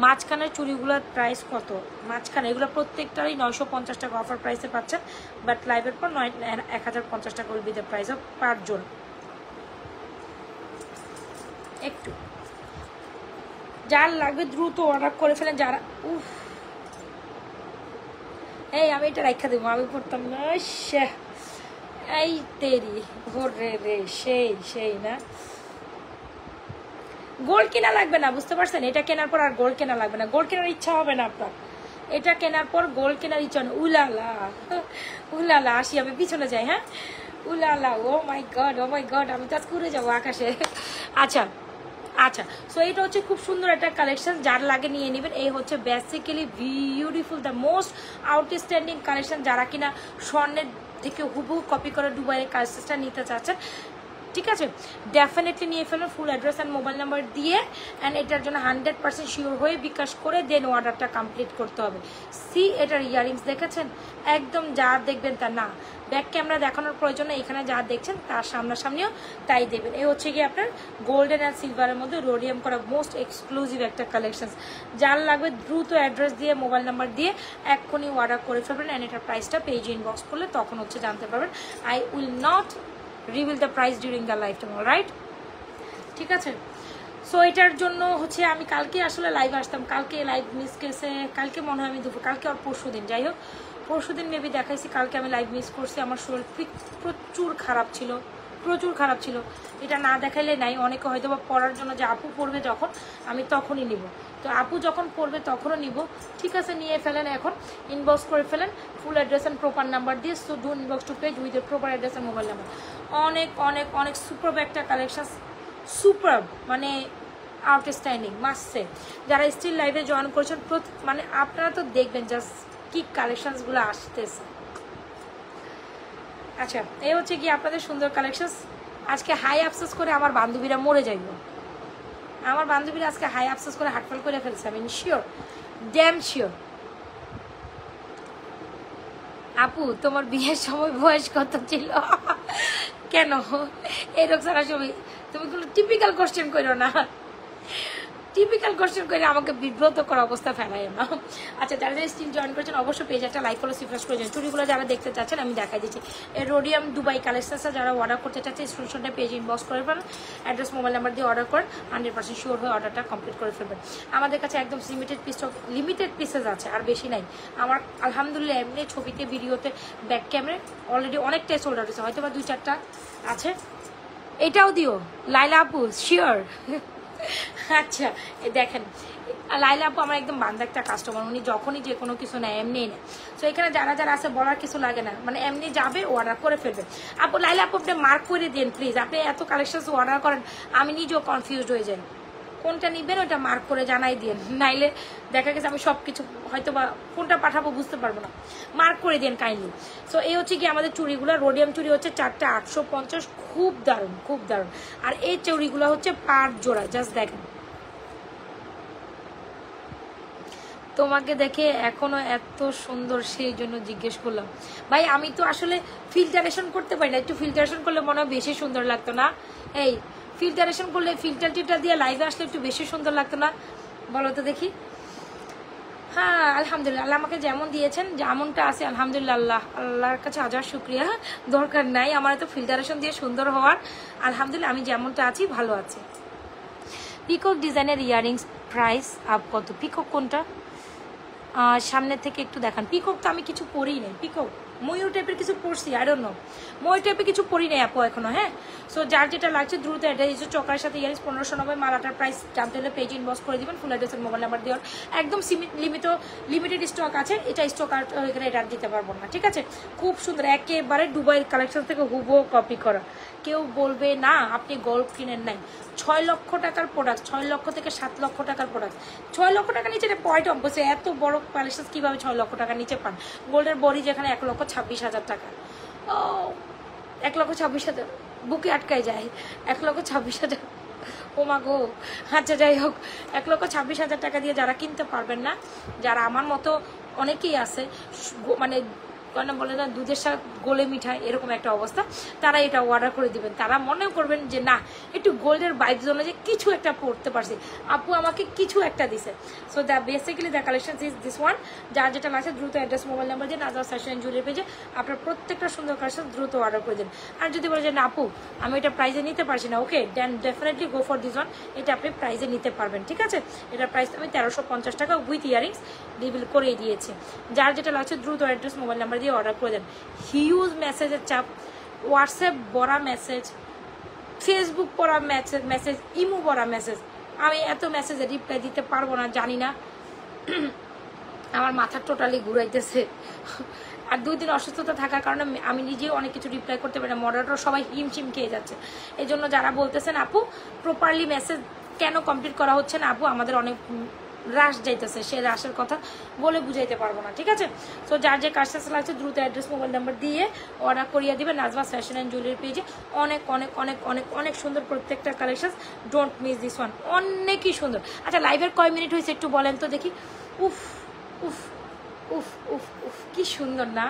মাঝখানের চুড়িগুলোর প্রাইস কত? মাঝখানে এগুলো প্রত্যেকটারই 950 টাকা অফার প্রাইসে পাচ্ছেন, বাট লাইভের পর 1050 টাকা will be the price of per zone. একটু যার লাগবে দ্রুত অর্ডার করে ফেলেন যারা। উফ, এই আমি এটা রাখা দেবো, আমি পড়তাম না। এই তেরি ভোরে রে, সেই সেই না, গোল্ড কেনা লাগবে না, বুঝতে পারছেন? এটা কেনার পর আর গোল্ড কেনা লাগবে না, গোল্ড কেনার ইচ্ছা হবে না আপনার। এটা কেনার পর গোল্ড কেনার ইচ্ছা না। উলালা উলালা, আসি আমি পিছনে যাই। হ্যাঁ, উলালা, ও মাই গড, ও মাই গড, আমি তো আজ ঘুরে যাবো আকাশে। আচ্ছা আচ্ছা, সো এটা হচ্ছে খুব সুন্দর একটা কালেকশন, যার লাগে নিয়ে নেবেন। এই হচ্ছে basically beautiful, the most outstanding collection. যারা কিনা স্বর্ণের থেকে হুবহু কপি করে দুবাইয়ের কালেকশনটা নিতে চাচ্ছেন, ঠিক আছে, ডেফিনেটলি নিয়ে ফেলুন। ফুল অ্যাড্রেস অ্যান্ড মোবাইল নাম্বার দিয়ে, অ্যান্ড এটার জন্য 100% শিওর হয়ে বিকাশ করে দেন অর্ডারটা কমপ্লিট করতে হবে। সি, এটার ইয়ারিংস দেখেছেন, একদম যা দেখবেন তা না, ব্যাক ক্যামেরা দেখানোর প্রয়োজন নেই, এখানে যা দেখছেন তার সামনাসামনিও তাই দেবেন। এই হচ্ছে কি আপনার গোল্ডেন অ্যান্ড সিলভারের মধ্যে রোডিয়াম করা মোস্ট এক্সক্লুসিভ একটা কালেকশন। যার লাগবে দ্রুত অ্যাড্রেস দিয়ে মোবাইল নাম্বার দিয়ে এক্ষুনি অর্ডার করে ফেলবেন, অ্যান্ড এটার প্রাইসটা পেজ ইনবক্স করলে তখন হচ্ছে জানতে পারবেন। I will not reveal the price during the life time, right? ঠিক আছে, সো এটার জন্য হচ্ছে আমি কালকে আসলে লাইভ আসতাম, কালকে লাইভ মিস গেছে, কালকে মনে হয় আমি দুপুর, কালকে আর পরশু দিন, যাই হোক পরশু দিন মেবি দেখাইছি, কালকে আমি লাইভ মিস করছি। আমার শরীর প্রচুর খারাপ ছিল, প্রচুর খারাপ ছিল, এটা না দেখাইলে নাই। অনেকে হয়তো বা পড়ার জন্য যে আপু পড়বে যখন, আমি তখনই নিব, তো আপু যখন পড়বে তখনও নিব। ঠিক আছে, নিয়ে ফেলেন, এখন ইনবক্স করে ফেলেন full address and proper number দিয়ে। So do inbox to page with proper address and mobile number. অনেক অনেক অনেক সুপারব একটা কালেকশন, সুপারব মানে আউটস্ট্যান্ডিং, মাসে। যারা স্টিল লাইভে জয়েন করেছেন মানে আপনারা তো দেখবেন জাস্ট কি কালেকশনসগুলো আসতেছে। আচ্ছা, এই হচ্ছে কি আপনাদের সুন্দর কালেকশন। আজকে হাই আফসোস করে আমার বান্ধবীরা মরে যাইব, আমার বান্ধবীরা আজকে হাই আফসোস করে হাটফল করে ফেলছে, আমি শিওর, ড্যাম শিওর। আপু, তোমার বিয়ের সময় বয়স কত ছিল? কেন এই রোকসানা ছবি, তুমি কোনো টিপিক্যাল কোশ্চেন করো না, টিপিক্যাল কোশ্চেন করে আমাকে বিব্রত করা অবস্থা ফেলাই না। আচ্ছা, যারা যারা স্টিল জয়েন করেছেন অবশ্যই পেজ একটা লাইক ফলো সিফ্রেশ করে যান। চুড়িগুলো যারা দেখতে চাচ্ছেন আমি দেখাই দিচ্ছি, এই রোডিয়াম দুবাই কালেকশনসটা যারা অর্ডার করতে চাচ্ছে স্ক্রিনশটটা পেজ ইনবক্স করে ফেলেন, অ্যাড্রেস মোবাইল নাম্বার দিয়ে অর্ডার করেন, 100% শিওর হয়ে অর্ডারটা কমপ্লিট করে ফেলবেন। আমাদের কাছে একদম লিমিটেড পিসেস আছে, আর বেশি নাই। আমার আলহামদুলিল্লাহ এমনি ছবিতে ভিডিওতে ব্যাক ক্যামেরা অলরেডি অনেকটাই সোল্ড আউট হয়েছে, হয়তো বা 2-4টা আছে। এটাও দিও লাইলা আপু, শিওর। আচ্ছা, দেখেন লাইলা আপু আমার একদম বান্ধা একটা কাস্টমার, উনি যখনই যে কোনো কিছু নেয় এমনিই নেয়। তো এখানে যারা যারা আছে বলার কিছু লাগে না, মানে এমনি যাবে অর্ডার করে ফেলবে। আপু লাইলা আপু আপনি মার্ক করে দিন প্লিজ, আপনি এত কালেকশন অর্ডার করেন আমি নিজেও কনফিউজড হয়ে যাই, কোনটা নিবেন ওটা মার্ক করে জানাই দিন, নাইলে দেখা গেছে আমি সব কিছু হয়তো বা কোনটা পাঠাবো বুঝতে পারবো না, মার্ক করে দিন কাইন্ডলি। সো এই হচ্ছে কি আমাদের চুড়িগুলো, রোডিয়াম চুড়ি হচ্ছে 4টা 850, খুব দারুণ খুব দারুণ। আর এই চুড়িগুলো হচ্ছে 5 জোড়া, জাস্ট দেখেন। তোমাকে দেখে এখনো এত সুন্দর, সেই জন্য জিজ্ঞেস করলাম। ভাই আমি তো আসলে ফিল্টারেশন করতে পারি না, একটু ফিল্টারেশন করলে মনে হয় বেশি সুন্দর লাগতো না? এই ফিল্টারেশন করলে, ফিল্টার টিল্টার দিয়ে লাইভে আসলে একটু বেশি সুন্দর লাগতো না? বলো তো দেখি। হ্যাঁ আলহামদুলিল্লাহ, আল্লাহ আমাকে যেমন দিয়েছেন যেমনটা আছে আলহামদুলিল্লাহ, আল্লাহর কাছে হাজার শুক্রিয়া। দরকার নাই আমার তো ফিল্টারেশন দিয়ে সুন্দর হওয়ার, আলহামদুলিল্লাহ আমি যেমনটা আছি ভালো আছি। পিকক ডিজাইনের ইয়ারিংস প্রাইস আপ কত? পিকক কোনটা? সামনের থেকে একটু দেখান। পিকক তো আমি কিছু পরিই নেই, পিকক ময়ূর টাইপের কিছু পরছি, আই ডোন্ট নো, ময়ূর টাইপের কিছু পরি নেই আপু এখনো। হ্যাঁ, সো যার যেটা লাগছে দ্রুত অ্যাড্রেস, চকার সাথে ইয়ারিংস 1590, মালাটার প্রাইস জানতে হলে পেজ ইনবক্স করে দিবেন, ফুল অ্যাড্রেসের মোবাইল নাম্বার দেওয়ার একদম লিমিটেড স্টক আছে, এটা স্টক আর এখানে এটা দিতে পারবো না। ঠিক আছে, খুব সুন্দর, একেবারে দুবাইয়ের কালেকশন থেকে হুবহু কপি করা, কেউ বলবে না আপনি গোল্ড কিনেন নাই। 6 লক্ষ টাকার প্রোডাক্ট, 6 লক্ষ থেকে 7 লক্ষ টাকার প্রোডাক্ট, 6 লক্ষ টাকা নিচে পয়েন্ট অবশ্যই, এত বড় কালেকশন কীভাবে 6 লক্ষ টাকার নিচে পান? গোল্ডের বডি যেখানে 1,26,000 টাকা, 1,26,000 বুকে আটকায় যায়, 1,26,000 ও মা গো। আচ্ছা যাই হোক, 1,26,000 টাকা দিয়ে যারা কিনতে পারবেন না, যারা আমার মতো অনেকেই আছে মানে বলে না দুধের সাথে গোলে মিঠাই এরকম একটা অবস্থা, তারা এটা অর্ডার করে দিবেন। তারা মনে করবেন যে না একটু গোল্ডের ভাইবস জন্য যে কিছু একটা পড়তে পারছি, আপু আমাকে কিছু একটা দিছে। So the basically the collection is this one. যার যেটা লাগছে দ্রুত অ্যাড্রেস মোবাইল নাম্বার দিয়ে নাজওয়া ফ্যাশন জুয়েলারি পেজে আপনার প্রত্যেকটা সুন্দর কালেকশন দ্রুত অর্ডার করে দিন। আর যদি বলে যে না আপু আমি এটা প্রাইজে নিতে পারছি না, okay then definitely go for this one, এটা আপনি প্রাইজে নিতে পারবেন। ঠিক আছে, এটার প্রাইস আমি 1350 টাকা উইথ ইয়ারিংস রিভিল করেই দিয়েছি। যার যেটা লাগছে দ্রুত অ্যাড্রেস মোবাইল নাম্বার দিয়ে অর্ডার করে দেন। হিউজ মেসেজের চাপ, হোয়াটসঅ্যাপ ভরা মেসেজ, ফেসবুক পড়া মেসেজ, ইমো পড়া মেসেজ, আমি এত মেসেজে রিপ্লাই দিতে পারবো না, জানি না আমার মাথা টোটালি ঘুরাইতেছে। আর 2 দিন অসুস্থতা থাকার কারণে আমি নিজেও অনেক কিছু রিপ্লাই করতে পারি না, মডারেটর সবাই হিমশিম খেয়ে যাচ্ছে। এই জন্য যারা বলতেছেন আপু প্রপারলি মেসেজ কেন কমপ্লিট করা হচ্ছে না, আপু আমাদের অনেক রাশ যাইতেছে, সে রাশের কথা বলে বুঝাইতে পারবো না। ঠিক আছে, তো যার যে কাজটা লাগছে দ্রুত অ্যাড্রেস মোবাইল নাম্বার দিয়ে অর্ডার করিয়ে দিবেন নাজওয়া ফ্যাশন অ্যান্ড জুয়েলারি পেজে। অনেক অনেক অনেক অনেক অনেক সুন্দর প্রত্যেকটা collection, don't miss this one, অনেকই সুন্দর। আচ্ছা লাইভের কয় মিনিট হয়েছে একটু বলেন তো দেখি। উফ উফ উফ উফ উফ কি সুন্দর না,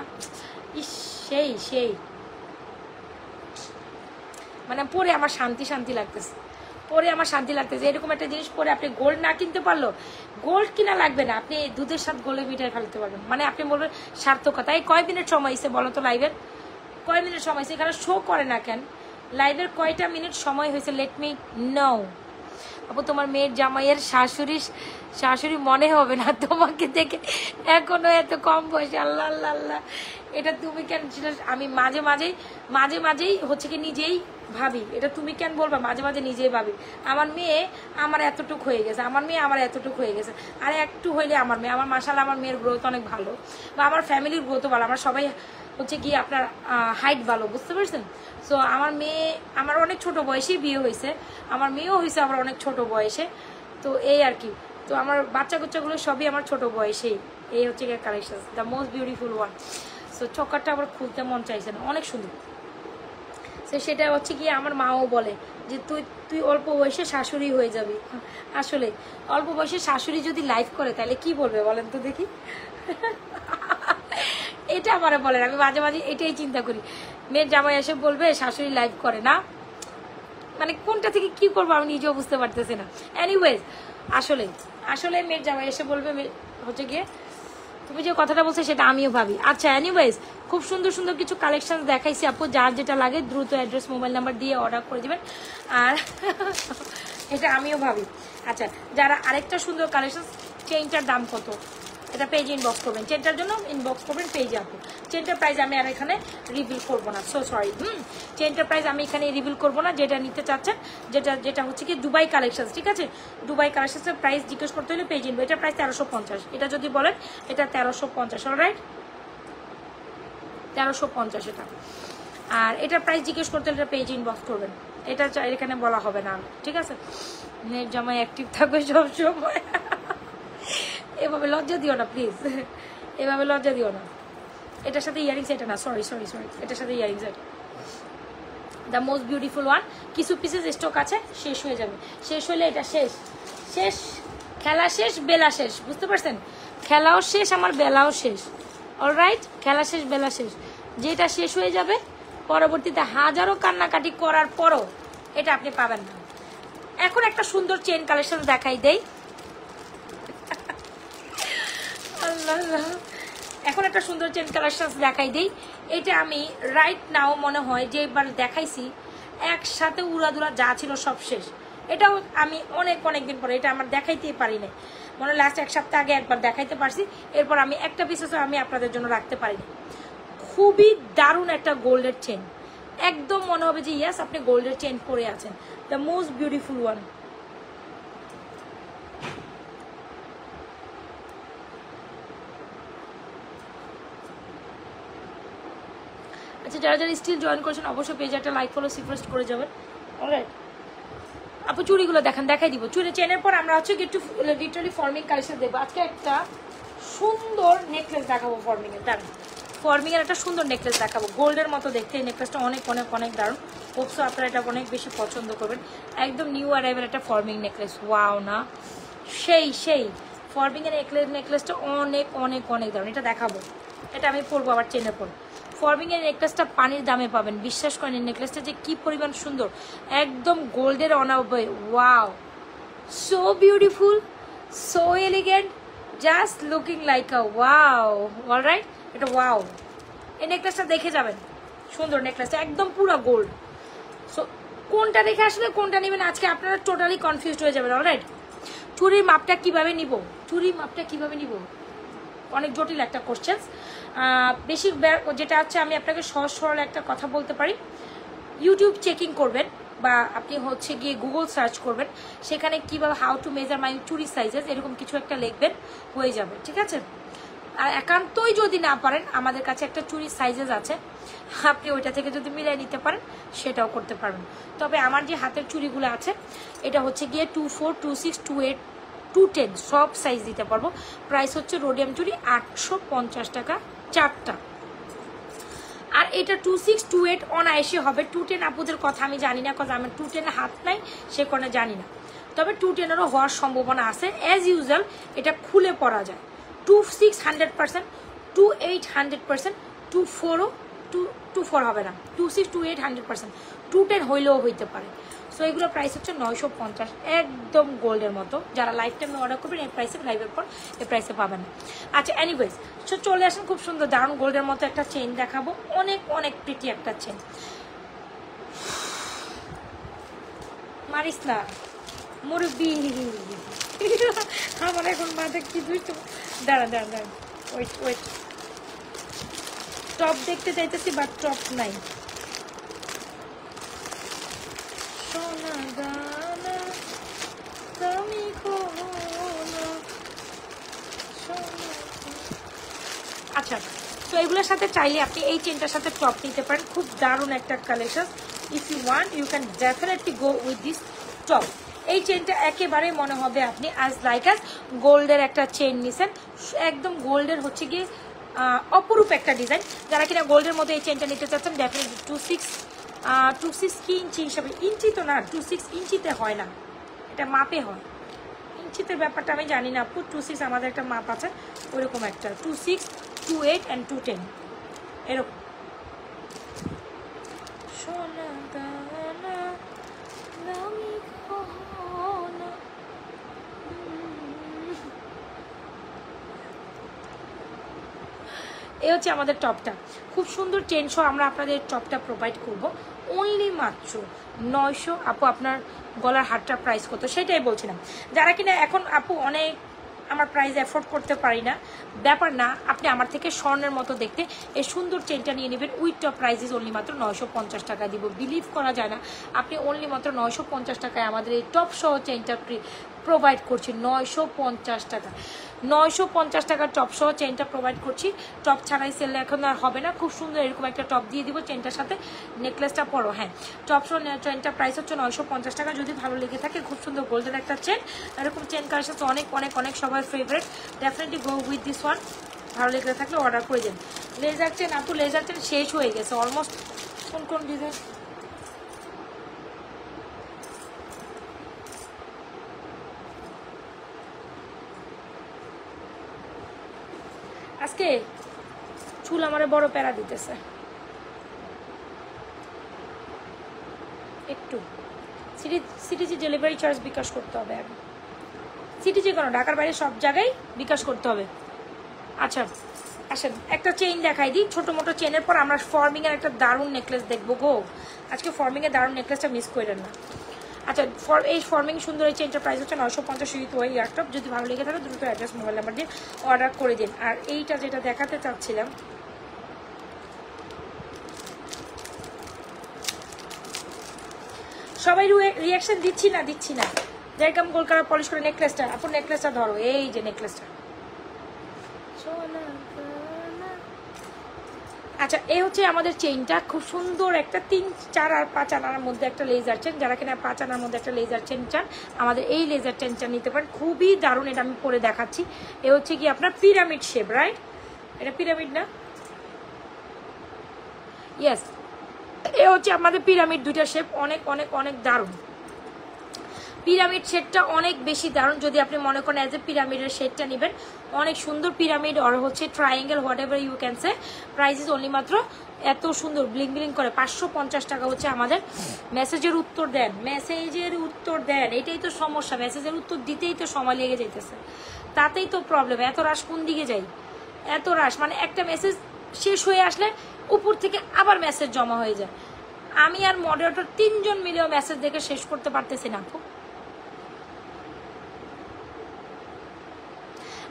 ইস সেই সেই, মানে পরে আমার শান্তি শান্তি লাগতেছে, পরে আমার শান্তি লাগতেছে। এরকম একটা জিনিস পরে আপনি গোল্ড না কিনতে পারলো, গোল্ড কিনা লাগবে না, আপনি দুধের সাথে গোলে মিঠাই ফেলতে পারবেন, মানে আপনি বলবেন সার্থকতা। এই কয় মিনিট সময় হয়েছে বলো তো, লাইভের কয় মিনিট সময় হয়েছে? এখানে শো করে না কেন, লাইভের কয়টা মিনিট সময় হয়েছে? Let me no. আপু তোমার মেয়ের জামাইয়ের শাশুড়ি মনে হবে না তোমাকে দেখে, এখনো এত কম বয়সে। আল্লাহ আল্লাহ আল্লাহ, এটা তুমি কেন? আমি মাঝে মাঝেই হচ্ছে কি নিজেই ভাবি, এটা তুমি কেন বলবা? মাঝে মাঝে নিজেই ভাবি আমার মেয়ে আমার এতটুক হয়ে গেছে, আমার মেয়ে আমার এতটুক হয়ে গেছে, আর একটু হইলে আমার মেয়ে, আমার মাশাআল্লাহ আমার মেয়ের গ্রোথ অনেক ভালো, বা আমার ফ্যামিলির গ্রোথও ভালো, আমরা সবাই হচ্ছে কি আপনার হাইট ভালো, বুঝতে পারছেন? সো আমার মেয়ে আমার অনেক ছোট বয়সেই বিয়ে হয়েছে, আমার মেয়েও হয়েছে আমার অনেক ছোট বয়সে, তো এই আর কি। তো আমার বাচ্চা কাচ্চাগুলো সবই আমার ছোট বয়সেই। এই হচ্ছে গিয়ে collection, the most beautiful one. So চক্করটা আবার খুলতে মন চাইছে না, অনেক সুন্দর। তো সেটা হচ্ছে কি আমার মাও বলে যে তুই অল্প বয়সে শাশুড়ি হয়ে যাবি। আসলে অল্প বয়সে শাশুড়ি যদি লাইভ করে তাহলে কি বলবে বলেন তো দেখি। এটা আমার বলেন, আমি মাঝে মাঝে এটাই চিন্তা করি, মেয়ের জামাই এসে বলবে শাশুড়ি লাইভ করে না, মানে কোনটা থেকে কি করবো আমি নিজেও বুঝতে পারতেছি না। এনিওয়েজ আসলে মেয়ের জামাই এসে বলবে হচ্ছে গিয়ে তুমি যে কথাটা বলছো সেটা আমিও ভাবি। আচ্ছা এনিওয়েজ খুব সুন্দর সুন্দর কিছু কালেকশন দেখাইছি আপু, যার যেটা লাগে দ্রুত অ্যাড্রেস মোবাইল নাম্বার দিয়ে অর্ডার করে দিবেন। আর এটা আমিও ভাবি। আচ্ছা যারা আরেকটা সুন্দর কালেকশন, চেইনটার দাম কত এটা পেজে ইনবক্স করবেন, চেনটার জন্য ইনবক্স করবেন পেজে আপু। চেনটার প্রাইস আমি আর এখানে রিভিল করবো না, সো সরি। চেনটার প্রাইস আমি এখানে রিভিল করবো না, যেটা নিতে চাচ্ছেন যেটা হচ্ছে কি দুবাই কালেকশন, ঠিক আছে? দুবাই কালেকশনের প্রাইস জিজ্ঞেস করতে হলে পেজ ইনবক্স, এটা প্রাইস 1350, এটা যদি বলেন এটা 1350, অলরাইট 1350 এটা। আর এটার প্রাইস জিজ্ঞেস করতে হলে পেজ ইনবক্স করবেন, এটা এখানে বলা হবে না, ঠিক আছে? নেট জামাই অ্যাক্টিভ থাকবে সবসময়। এভাবে লজ্জা দিও না প্লিজ, এভাবে লজ্জা দিও না। এটার সাথে ইয়ারিংস, এটা না, সরি, এটার সাথে ইয়ারিংস, এটা দ্য মোস্ট বিউটিফুল ওয়ান। কিছু পিসেস স্টক আছে, শেষ হয়ে যাবে, শেষ হলে এটা শেষ, খেলা শেষ, বেলা শেষ, বুঝতে পারছেন? খেলাও শেষ, আমার বেলাও শেষ, অলরাইট? খেলা শেষ, বেলা শেষ, যেটা শেষ হয়ে যাবে পরবর্তীতে হাজারো কান্নাকাটি করার পরও এটা আপনি পাবেন না। এখন একটা সুন্দর চেন কালেকশন দেখাই দেই। এখন একটা সুন্দর চেন কালেকশন দেখাই দিই। এটা আমি রাইট নাও মনে হয় যে এবার দেখাইছি একসাথে উড়াদুরা যা ছিল সব শেষ। এটাও আমি অনেক দিন পরে, এটা আমার দেখাইতেই পারি না, মনে লাস্ট 1 সপ্তাহ আগে একবার দেখাইতে পারছি, এরপর আমি একটা পিসেসও আমি আপনাদের জন্য রাখতে পারিনি। খুবই দারুণ একটা গোল্ডের চেন, একদম মনে হবে যে ইয়াস আপনি গোল্ডের চেন পরে আছেন, দ্য মোস্ট বিউটিফুল ওয়ান। আচ্ছা যারা স্টিল জয়েন করেছেন অবশ্যই পেজে একটা লাইক ফলো রিকোয়েস্ট করে যাবেন, অলরাইট? আপু চুড়িগুলো দেখাই দিব। চুড়ি চেনের পর আমরা হচ্ছে একটু লিটারালি ফর্মিং কালেকশন দেখবো। আজকে একটা সুন্দর নেকলেস দেখাবো ফর্মিং এর, দাঁড়ান, ফর্মিং এর একটা সুন্দর নেকলেস দেখাবো, গোল্ডের মতো দেখতে এই নেকলেসটা, অনেক দারুণ। হোপসো আপনারা এটা অনেক বেশি পছন্দ করবেন। একদম নিউ অ্যারাইভেল একটা ফর্মিং নেকলেস, ওয়াও না সেই ফর্মিং এর নেকলেসটা অনেক অনেক অনেক দারুণ। এটা দেখাবো, এটা আমি পরবো আবার চেনে পরবো। ফর্মিং এর নেকলেসটা পানির দামে পাবেন, বিশ্বাস করেন এই নেকলেসটা যে কি পরিমাণ সুন্দর, একদম গোল্ডের অনাবয়, wow so beautiful, so elegant, just looking like a wow. Alright, এটা ওয়াও। এই নেকলেসটা দেখে যাবেন, সুন্দর নেকলেসটা একদম পুরো গোল্ড। সো কোনটা দেখে আসলে কোনটা নেবেন আজকে আপনারা টোটালি কনফিউজড হয়ে যাবেন। অলরাইট, চুরির মাপটা কিভাবে নিব, চুরির মাপটা কিভাবে নিব অনেক জটিল একটা কোশ্চেন। বেশি যেটা হচ্ছে আমি আপনাকে সহজ সরল একটা কথা বলতে পারি, ইউটিউব চেকিং করবেন বা আপনি হচ্ছে গিয়ে গুগল সার্চ করবেন, সেখানে কিভাবে হাউ টু মেজার মাই চুরি সাইজেস এরকম কিছু একটা লিখবেন, হয়ে যাবে, ঠিক আছে। আর একান্তই যদি না পারেন, আমাদের কাছে একটা চুরি সাইজেস আছে, আপনি ওইটা থেকে যদি মিলাই নিতে পারেন সেটাও করতে পারবেন। তবে আমার যে হাতের চুড়িগুলো আছে এটা হচ্ছে গিয়ে 24, 26, 28, 210 সব সাইজ দিতে পারবো। প্রাইস হচ্ছে রোডিয়াম চুড়ি 850 টাকা চারটা। আর এটা 26, 28 অনায়াসে হবে। 210 আপুদের কথা আমি জানি না, কারণ আমার 210 হাত নাই, সে কারণে জানি না। তবে 210-এরও হওয়ার সম্ভাবনা আছে। অ্যাজ ইউজুয়াল এটা খুলে পরা যায়। 26 100%, 28 100%, 24ও 24 হবে না, 26, 28 100%, 210 হইলেও হইতে পারে। সো এগুলো প্রাইস হচ্ছে 950, একদম গোল্ডের মতো। যারা লাইফ টাইমে অর্ডার করবেন এই প্রাইসে, লাইভের পর এই প্রাইসে পাবেন না। আচ্ছা, এনিওয়েজ, সো চলে আসেন, খুব সুন্দর দারুণ গোল্ডের মতো একটা চেইন দেখাবো, অনেক অনেক প্রিটি একটা চেইন। মারিস না মুরব্বি, আমার এখন মাথা কি দুষ্ট। দাঁড়া, ওয়েট, টপ দেখতে চাইতেছি বাট টপ নাই। সোনা দানা তুমি আচ্ছা, তো এগুলোর সাথে চাইলে আপনি এই চেনটার সাথে টপ নিতে পারেন, খুব দারুণ একটা collection. If you want you can definitely go with this top. এই চেনটা একেবারে মনে হবে আপনি অ্যাজ লাইক অ্যাজ গোল্ডের একটা চেন নিছেন, একদম গোল্ডের হচ্ছে গিয়ে অপরূপ একটা ডিজাইন। যারা কিনা গোল্ডের মধ্যে এই চেনটা নিতে চাচ্ছেন, ডেফিনেটলি 26 কি ইঞ্চি হিসাবে, ইঞ্চি তো না, 26 ইঞ্চিতে হয় না, এটা মাপে হয়। ইঞ্চিতে ব্যাপারটা আমি জানি না আপু, 26 আমাদের একটা মাপ আছে, ওইরকম একটা 26, 28 and 210 এরকম। এই হচ্ছে আমাদের টপটা, খুব সুন্দর চেন সহ আমরা আপনাদের টপটা প্রোভাইড করব অনলি মাত্র 900। আপু আপনার গলার হারটার প্রাইস কত সেটাই বলছিলাম। যারা কিনা এখন আপু অনেক আমার প্রাইস অ্যাফোর্ড করতে পারি না, ব্যাপার না, আপনি আমার থেকে স্বর্ণের মতো দেখতে এই সুন্দর চেনটা নিয়ে নেবেন উইথ টপ প্রাইস অনলি মাত্র 950 টাকা দিব। বিলিভ করা যায় না, আপনি অনলি মাত্র 950 টাকায় আমাদের এই টপ সহ চেনটা প্রোভাইড করছি। 950 টাকা, 950 টাকার টপ সহ চেনটা প্রোভাইড করছি। টপ ছাড়াই সেল এখন আর হবে না, খুব সুন্দর এরকম একটা টপ দিয়ে দিব, চেনটার সাথে নেকলেসটা পরো। হ্যাঁ, টপ সহ চেনটা প্রাইস হচ্ছে 950 টাকা। যদি ভালো লেগে থাকে, খুব সুন্দর গোল্ডের একটা চেন, এরকম চেন কালেকশন অনেক অনেক অনেক সবার favourite, definitely go with this one. ভালো লেগে থাকলে অর্ডার করে দেন। লেজার চেন আপু, লেজার চেন শেষ হয়ে গেছে অলমোস্ট। কোন ডিজাইন আজকে চুল আমারে বড় প্যারা দিতেছে একটু। সিটিজি ডেলিভারি চার্জ বিকাশ করতে হবে, আগে সিটিজি কেন, ঢাকার বাইরে সব জায়গায় বিকাশ করতে হবে। আচ্ছা আসেন একটা চেইন দেখাই দিই, ছোট মোটো চেনের পর আমরা ফর্মিং এর একটা দারুণ নেকলেস দেখবো গো। আজকে ফর্মিং এর দারুণ নেকলেসটা মিস করেন না। আচ্ছা, এই ফর্মিং সুন্দর এই চেনটার প্রাইস হচ্ছে 950 ইউথ ওই ইয়ারটপ। যদি ভালো লেগে থাকে দ্রুত অ্যাড্রেস মোবাইল নাম্বার দিয়ে অর্ডার করে দিন। আর এইটা যেটা দেখাতে চাচ্ছিলাম, সবাই রিয়াকশন দিচ্ছি না যেরকম গোল কালার পলিশ করে নেকলেসটা, আপু নেকলেসটা ধরো, এই যে নেকলেসটা। আচ্ছা, এই হচ্ছে আমাদের চেইনটা, খুব সুন্দর একটা 3, 4 আর 5 আনার মধ্যে একটা লেজার চেন। যারা কিনা 5 আনার মধ্যে একটা লেজার চেন চান, আমাদের এই লেজার চেনটা নিতে পারেন, খুবই দারুণ। এটা আমি পরে দেখাচ্ছি। এ হচ্ছে কি আপনার পিরামিড শেপ, রাইট? এটা পিরামিড না? ইয়েস, এ হচ্ছে আমাদের পিরামিড দুইটা শেপ, অনেক অনেক অনেক দারুণ। পিরামিড শেডটা অনেক বেশি দারুণ, যদি আপনি মনে করেন অ্যাজ এ পিরামিডের শেডটা নেবেন, অনেক সুন্দর পিরামিড আর হচ্ছে triangle whatever you can say. Price is only মাত্র এত সুন্দর ব্লিং ব্লিং করে 550 টাকা হচ্ছে আমাদের। মেসেজের উত্তর দেন, মেসেজের উত্তর দেন, এটাই তো সমস্যা, মেসেজের উত্তর দিতেই তো সময় লেগে যাইতেছে, তাতেই তো প্রবলেম। এত রাশ কোন দিকে যাই, এত রাশ, মানে একটা মেসেজ শেষ হয়ে আসলে উপর থেকে আবার মেসেজ জমা হয়ে যায়। আমি আর মডারেটর 3 জন মিলেও মেসেজ দেখে শেষ করতে পারতেছি না আপু।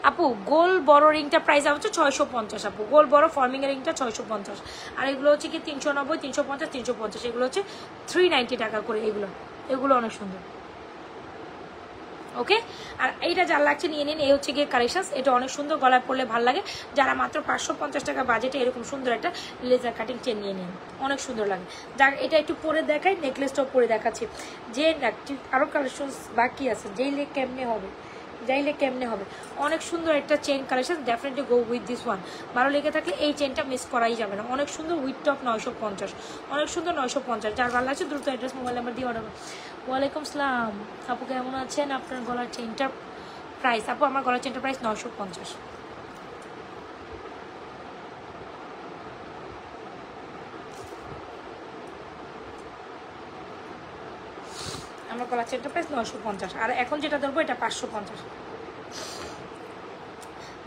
আপু গোল বড় রিংটা প্রাইস হচ্ছে 650 আপু, গোল বড় ফর্মিং এর রিংটা 650, আর এগুলো হচ্ছে কি 390, 350, 350, এগুলো হচ্ছে 390 টাকা করে। এগুলো অনেক সুন্দর। ওকে, আর এইটা যার লাগছে নিয়ে নিন, এই হচ্ছে গিয়ে কালেকশন। এটা অনেক সুন্দর, গলায় পরলে ভালো লাগে। যারা মাত্র 550 টাকা বাজেটে এরকম সুন্দর একটা লেজার কাটিং চেন নিয়ে নিন, অনেক সুন্দর লাগে। যাক এটা একটু পরে দেখাই, নেকলেসটাও পরে দেখাচ্ছি। যে আরও কালেকশন বাকি আছে, যেইলে কেমনে হবে, অনেক সুন্দর একটা chain collection. Definitely go with this one. ভালো লেগে থাকলে এই চেনটা মিস করাই যাবে না। অনেক সুন্দর উইথ টপ 950, অনেক সুন্দর 950। যার ভালো লাগছে দ্রুত অ্যাড্রেস মোবাইল নাম্বার দিয়ে অর্ডার। ওয়ালাইকুম আসসালাম আপু, কেমন আছেন? আপনার গলার চেনটার প্রাইস? আপু আমার গলার চেনটার প্রাইস 950। আমার গলার চেনটা প্রাইস 950, আর এখন যেটা ধরবো এটা 550।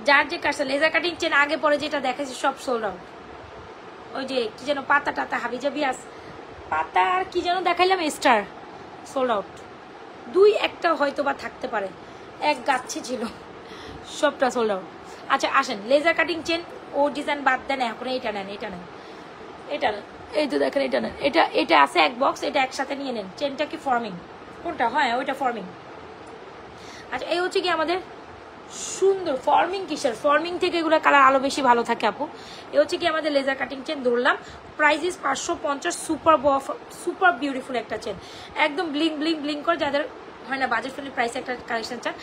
যার যে কাজটা লেজার কাটিং চেন আগে পরে যেটা দেখেছি সব সোল্ড আউট। ওই যে কি যেন পাতা টাতা হাবিজাবি আস পাতা আর কি যেন দেখাইলাম, স্টার, সোল্ড আউট। 2-1টা হয়তো বা থাকতে পারে, এক গাছে ছিল, সবটা সোল্ড আউট। আচ্ছা আসেন, লেজার কাটিং চেন ও ডিজাইন বাদ দেন, এখন এইটা নেন, এটা এই তো দেখেন, এটা নেন, এটা আছে এক বক্স, এটা একসাথে নিয়ে নেন। চেনটা কি ফর্মিং? কোনটা? হ্যাঁ ওইটা ফর্মিং। আচ্ছা এই হচ্ছে কি আমাদের সুন্দর ফর্মিং। কিসের ফর্মিং থেকে এগুলো কালার আলো বেশি ভালো থাকে আপু। এ হচ্ছে কি আমাদের লেজার কাটিং চেন ধরলাম, প্রাইস ইজ 550। সুপার বিউটিফুল একটা চেন, একদম ব্লিং ব্লিং ব্লিং করে। যাদের হয় না বাজেট ফ্রেন্ডলি প্রাইসে একটা কালেকশন চান,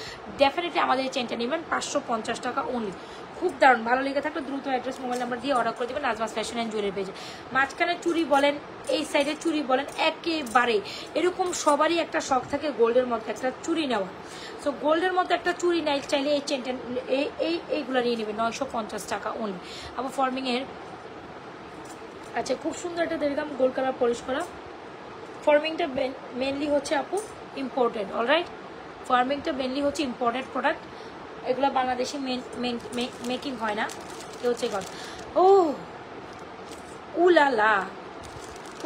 ডেফিনেটলি আমাদের এই চেনটা নেবেন 550 টাকা অনলি। খুব দারুণ, ভালো লেগে থাকলে দ্রুত অ্যাড্রেস মোবাইল নাম্বার দিয়ে অর্ডার করে দেবেন নাজমাস ফ্যাশন অ্যান্ড জুয়েলারি পেজে। মাঝখানে চুড়ি বলেন, এই সাইডে চুড়ি বলেন, একেবারে এরকম সবারই একটা শখ থাকে গোল্ডের মধ্যে একটা চুড়ি নেওয়া। সো গোল্ডের মধ্যে একটা চুড়ি নাই চাইলে এই চেনটা এইগুলো নিয়ে নেবেন 950 টাকা অনলি। আবার ফর্মিংয়ের আচ্ছা খুব সুন্দর একটা দেখলাম গোল্ড কালার পলিশ করা। ফর্মিংটা মেনলি হচ্ছে আপু ইম্পোর্টেড, অলরাইট। ফর্মিংটা মেনলি হচ্ছে ইম্পোর্টেড প্রোডাক্ট, এগুলো বাংলাদেশে মেকিং হয় না। এ হচ্ছে গল্প। ও উলালা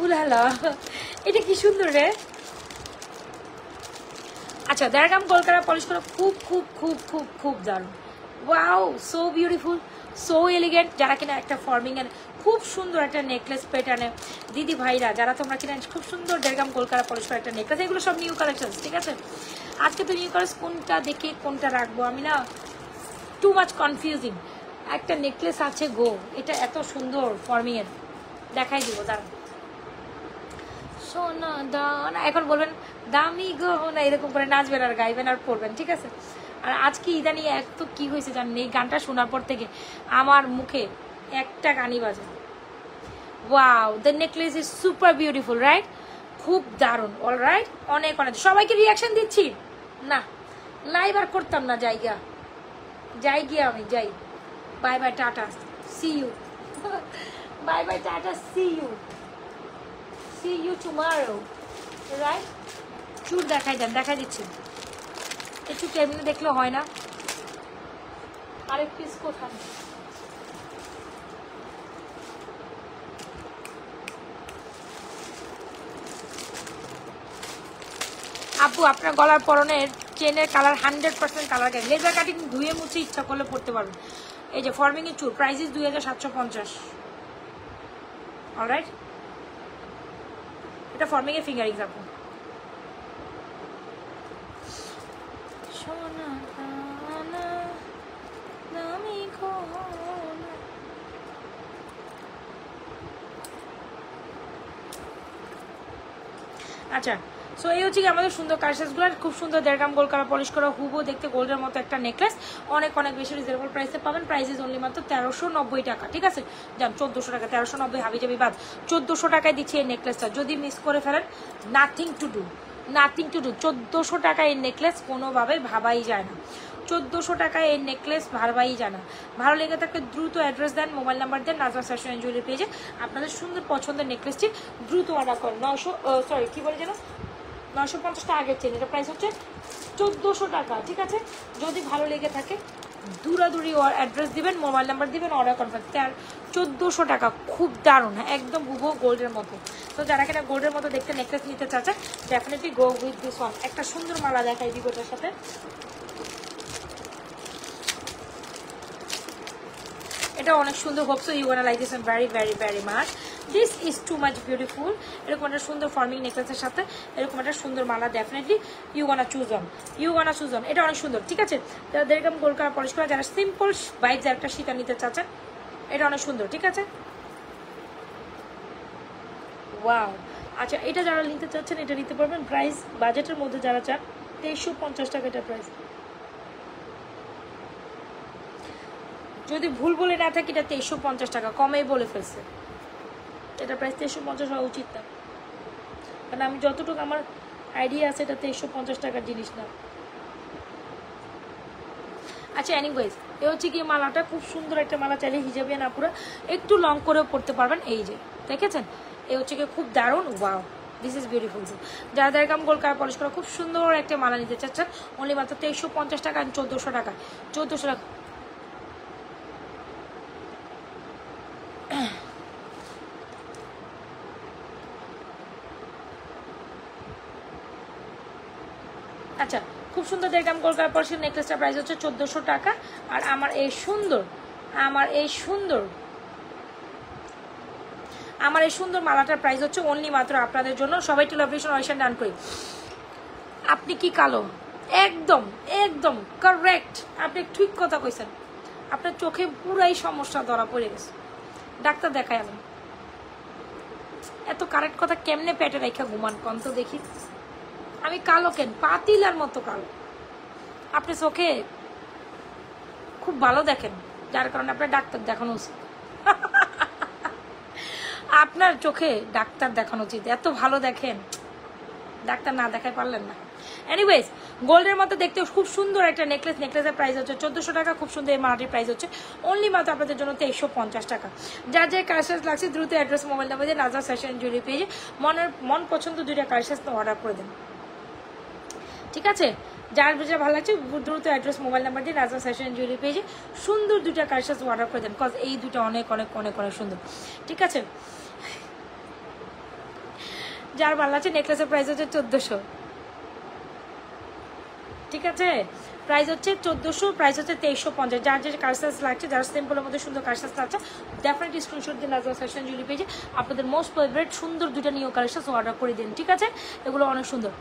উলালা, এটা কি সুন্দর রে। আচ্ছা দেড়গ্রাম গোলকারা পলিশ করা, খুব খুব খুব খুব খুব দারুণ। Wow, so beautiful, so elegant. যারা কিনা একটা ফর্মিং এর খুব সুন্দর একটা নেকলেস প্যাটার্নে, দিদি ভাইরা যারা তোমরা কিনা খুব সুন্দর দেড়গ্রাম গোলকারা পলিশ করা একটা নেকলেস, এগুলো সব নিউ কালেকশন, ঠিক আছে। আজকে তো নিউ কালেকশন কোনটা দেখে কোনটা রাখবো আমি না, টু মাচ কনফিউজিং। একটা নেকলেস আছে গো, এটা এত সুন্দর ফর্মিং এর, দেখাই দিব দাঁড়ান। সোনা দানা, এখন বলবেন দামি গহনা, এরকম করে নাচবেন আর গাইবেন আর পড়বেন, ঠিক আছে। আর আজকে ইদানি এত কি হয়েছে জানেন, এই গানটা শোনার পর থেকে আমার মুখে একটা গানই বাজে। Wow, the necklace is super beautiful, right? খুব দারুণ, অলরাইট। অনেক অনেক সবাইকে রিয়াকশন দিচ্ছি না, লাইভ আর করতাম না, যাই গিয়া আমি যাই। Bye bye, tata, see you. Bye bye, tata, see you tomorrow, right? চুর দেখাই দেন, দেখা দিচ্ছি একটু, কেমনি দেখলে হয় না। আরেক পিস কোথায়? আপু আপনার গলার পরনের চেনের colour 100% colour guarantee. Laser cutting ধুয়ে মুছে ইচ্ছা করলে পড়তে পারবেন। এই যে ফর্মিং এর চুর, প্রাইস ইজ 2750, অলরাইট। এটা ফর্মিং এর ফিঙ্গারিংস আপু। আচ্ছা সো এই হচ্ছে কি আমাদের সুন্দর কালেকশনসগুলো, খুব সুন্দর 1.5 গ্রাম গোল্ড কালার পলিশ করা হুবো দেখতে গোল্ডের মতো একটা নেকলেস, অনেক অনেক বেশি রিজনেবল প্রাইসে পাবেন। প্রাইস ইজ অনলি মাত্র 1390 টাকা, ঠিক আছে? যান 1400 টাকা, 1390 হাবিজাবি বাদ 1400 টাকায় দিচ্ছি এই নেকলেসটা। যদি মিস করে ফেলেন নাথিং টু ডু, 1400 টাকা এই নেকলেস কোনোভাবে ভাবাই যায় না। 1400 টাকায় এই নেকলেস ভাবাই যায় না। ভালো লেগে থাকলে দ্রুত অ্যাড্রেস দেন, মোবাইল নাম্বার দেন, নাজমা ফ্যাশন এন্ড জুয়েলারি পেজে আপনাদের সুন্দর পছন্দের নেকলেসটি দ্রুত অর্ডার করেন। 950 টাকা আগের চেন, এটা প্রাইস হচ্ছে 1400 টাকা, ঠিক আছে? যদি ভালো লেগে থাকে দূরাদূরি অ্যাড্রেস দিবেন, মোবাইল নাম্বার দিবেন, অর্ডার কনফার্ম। 1400 টাকা, খুব দারুণ, হ্যাঁ একদম হুবহু গোল্ডের মতো। তো যারা কিনা গোল্ডের মতো দেখতে নেকলেস নিতে চাচ্ছে definitely go with this one. একটা সুন্দর মালা দেখাই দিব এটার সাথে, এটা অনেক সুন্দর। Hope so you gonna like this very very very much, this is too much beautiful. এরকম একটা সুন্দর ফর্মিং নেকলেসের সাথে এরকম একটা সুন্দর মালা definitely you gonna choose on, এটা অনেক সুন্দর, ঠিক আছে? এরকম গোল্ড কালার পলিশ করা, যারা সিম্পল ভাইবস একটা সীতা নিতে চাচ্ছেন এটা অনেক সুন্দর, ঠিক আছে? ওয়াও, আচ্ছা এটা যারা নিতে চাচ্ছেন এটা নিতে পারবেন। প্রাইস বাজেটের মধ্যে যারা চান 2350 টাকা এটা প্রাইস। যদি ভুল বলে না থাকি এটা 2350 টাকা, কমেই বলে ফেলছে। এটা প্রাইস 2350 হওয়া উচিত না, কারণ আমি যতটুকু আমার আইডিয়া আছে এটা 2350 টাকার জিনিস না। আচ্ছা এনিওয়েজ, এ হচ্ছে কি মালাটা খুব সুন্দর একটা মালা, চাইলে হিজাবে না পুরো একটু লং করেও পড়তে পারবেন। এই যে দেখেছেন, এ হচ্ছে কি খুব দারুণ, ওয়াও দিস ইজ বিউটিফুল। যারা দেড়গাম গোল্ড কালার পলিশ করা খুব সুন্দর একটা মালা নিতে চাচ্ছেন অনলি মাত্র 2350 টাকা, 1400 টাকা, 1400 টাকা। আচ্ছা খুব সুন্দর দেখলাম গোল্ড কালার পলিশের নেকলেসটার প্রাইস হচ্ছে 1400 টাকা। আর আমার এই সুন্দর মালাটার প্রাইস হচ্ছে অনলি মাত্র আপনাদের জন্য। সবাই টেলিভিশন অয়েশন ডান করি। আপনি কি কালো? একদম একদম কারেক্ট, আপনি ঠিক কথা কইছেন। আপনার চোখে পুরাই সমস্যা ধরা পড়ে গেছে, ডাক্তার দেখায়। আমি এত কারেক্ট কথা কেমনে পেটে রেখা ঘুমান কন তো দেখি। আমি কালো কেন? পাতিলার মতো কালো। আপনি চোখে খুব ভালো দেখেন, যার কারণে আপনার ডাক্তার দেখানো উচিত। আপনার চোখে ডাক্তার দেখানো উচিত, এত ভালো দেখেন, ডাক্তার না দেখায় পারলেন না। এনিওয়েজ, গোল্ডের মতো দেখতে খুব সুন্দর একটা নেকলেস, নেকলেসের প্রাইস হচ্ছে 1400 টাকা। খুব সুন্দর এই মালাটির প্রাইস হচ্ছে অনলি মাত্র আপনাদের জন্য 2350 টাকা। যার যে কালেকশন লাগছে দ্রুত অ্যাড্রেস মোবাইল নাম্বার দিয়ে নাজমা ফ্যাশন জুয়েলারি পেজে মন পছন্দ দুইটা কালেকশন অর্ডার করে দেন, ঠিক আছে? যার যেটা ভালো লাগছে দ্রুত অ্যাড্রেস মোবাইল নাম্বার দিয়ে নাজমা ফ্যাশন জুয়েলারি পেজে সুন্দর দুইটা কালেকশন অর্ডার করে দেন, কজ এই দুটো অনেক অনেক অনেক অনেক সুন্দর, ঠিক আছে? যার ভালো লাগছে নেকলেসের প্রাইস হচ্ছে 1400, ঠিক আছে? প্রাইস হচ্ছে 1400, প্রাইস হচ্ছে 2350। যার যে কালেকশন লাগছে, যার সিম্পলের মধ্যে সুন্দর কালেকশন লাগছে ডেফিনেটলি স্ক্রিনশট দিন নাজমা ফ্যাশন জুয়েলারি পেজে আপনাদের মোস্ট ফেভারিট সুন্দর দুটো নিউ কালেকশন অর্ডার করে দিন, ঠিক আছে? এগুলো অনেক সুন্দর।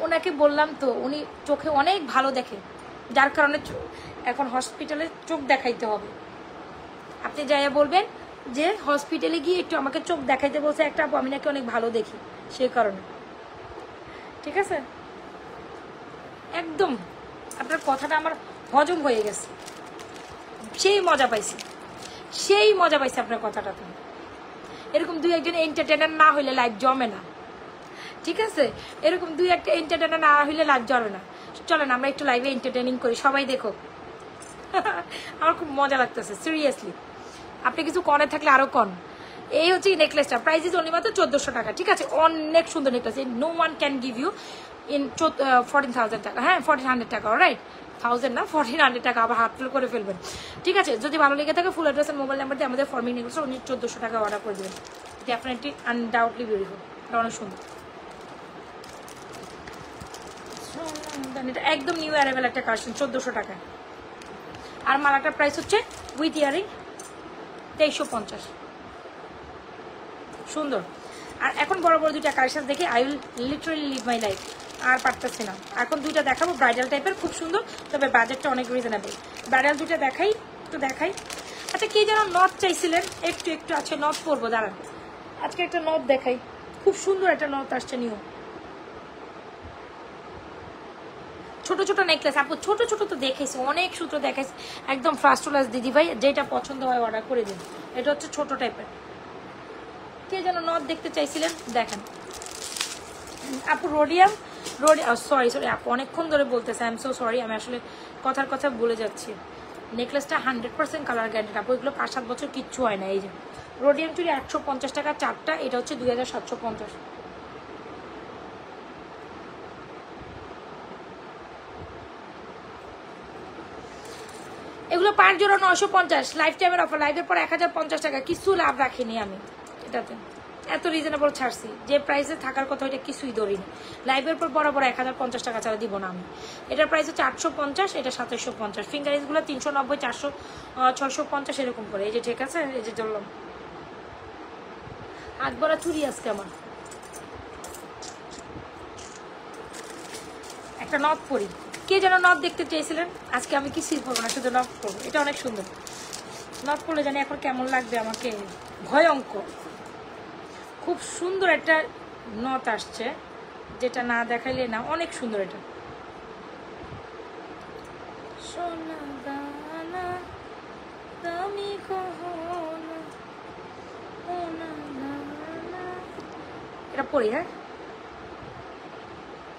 ওনাকে বললাম তো উনি চোখে অনেক ভালো দেখে, যার কারণে এখন হসপিটালে চোখ দেখাইতে হবে। আপনি যাইয়া বলবেন যে হসপিটালে গিয়ে একটু আমাকে চোখ দেখাইতে বলছে একটা আপু, আমি নাকি অনেক ভালো দেখি, সেই কারণে, ঠিক আছে? একদম আপনার কথাটা আমার হজম হয়ে গেছে, সেই মজা পাইছি আপনার কথাটা। তো এরকম দুই একজন এন্টারটেনার না হইলে লাইফ জমে না, ঠিক আছে? এরকম দুই একটা এন্টারটেনার না হইলে লাইফ জমে না। চলেন আমরা একটু লাইভে এন্টারটেনিং করি, সবাই দেখো। আমার খুব মজা লাগতেছে সিরিয়াসলি। আপনি কিছু কনে থাকলে আরো কন। এই হচ্ছে নেকলেসটা, প্রাইস ইজ অনলি মাত্র 1400 টাকা, ঠিক আছে? অনেক সুন্দর necklace, no one can give you in 14,000 টাকা, হ্যাঁ 1400 টাকা, রাইট? 1000 না 1400 টাকা, আবার হাত ফেল করে ফেলবেন, ঠিক আছে? যদি ভালো লেগে থাকে ফুল অ্যাড্রেস আর মোবাইল নাম্বার দিয়ে আমাদের ফর্মিং নেকলেস 1400 টাকা অর্ডার করে দেবেন। ডেফিনেটলি আনডাউটলি বিউটিফুল, এটা অনেক সুন্দর। এটা একদম নিউ অ্যারাইভেল একটা কালেকশন 1400 টাকা। আর মালাটার প্রাইস হচ্ছে উইথ ইয়ারিং 2350, সুন্দর। আর এখন বড় বড় দুইটা কালেকশন দেখে I will literally live my life, আর পারতেছি না। এখন দুইটা দেখাবো ব্রাইডাল টাইপের, খুব সুন্দর, তবে বাজেটটা অনেক রিজনেবল। ব্রাইডাল দুইটা দেখাই, একটু দেখাই। আচ্ছা কি যেন নথ চাইছিলেন, একটু একটু আছে নথ পরবো, দাঁড়ান আজকে একটা নথ দেখাই। খুব সুন্দর একটা নথ আসছে নিউ, ছোট ছোট নেকলেস। আপু ছোট ছোট তো দেখেছি, অনেক সূত্র দেখাইছি, একদম ফার্স্ট ক্লাস দিদি ভাই, যেটা পছন্দ হয় অর্ডার করে দিন। এটা হচ্ছে ছোট টাইপের। কে যেন নথ দেখতে চাইছিলেন, দেখেন আপু। রোডিয়াম সরি সরি আপু, অনেকক্ষণ ধরে বলতেছে, আই এম সো সরি, আমি আসলে কথার কথা বলে যাচ্ছি। নেকলেসটা 100% কালার গ্যারান্টেড আপু, এগুলো 5-7 বছর কিচ্ছু হয় না। এই যে রোডিয়াম চুড়ি 850 টাকা চারটা, এটা হচ্ছে 2750। এগুলো 5 জোড়া 950, লাইফ টাইমের অফার, লাইফের পর 1050 টাকা, কিছু লাভ রাখিনি আমি এটাতে, এত রিজনেবল ছাড়ছি, যে প্রাইসে থাকার কথা ওইটা কিছুই ধরিনি। লাইভের পর বরাবর 1050 টাকা ছাড়া দিব না আমি। এটার প্রাইস হচ্ছে 850, এটা 2750। ফিঙ্গারিংসগুলো 390, 400, 650 এরকম করে। এই যে ঠিক আছে, এই যে ধরলাম হাত ভরা চুরি আজকে আমার। একটা নথ পরি, কে যেন নথ দেখতে চেয়েছিলেন, আজকে আমি কিছুই পরবো না, শুধু নথ পরবো। এটা অনেক সুন্দর, নথ পরলে জানি এখন কেমন লাগবে আমাকে, ভয়ঙ্কর। খুব সুন্দর একটা নথ আসছে, যেটা না দেখাইলে না, অনেক সুন্দর। এটা সোনা দানা দামি গহনা, সোনা দানা। এটা পড়ি, হ্যাঁ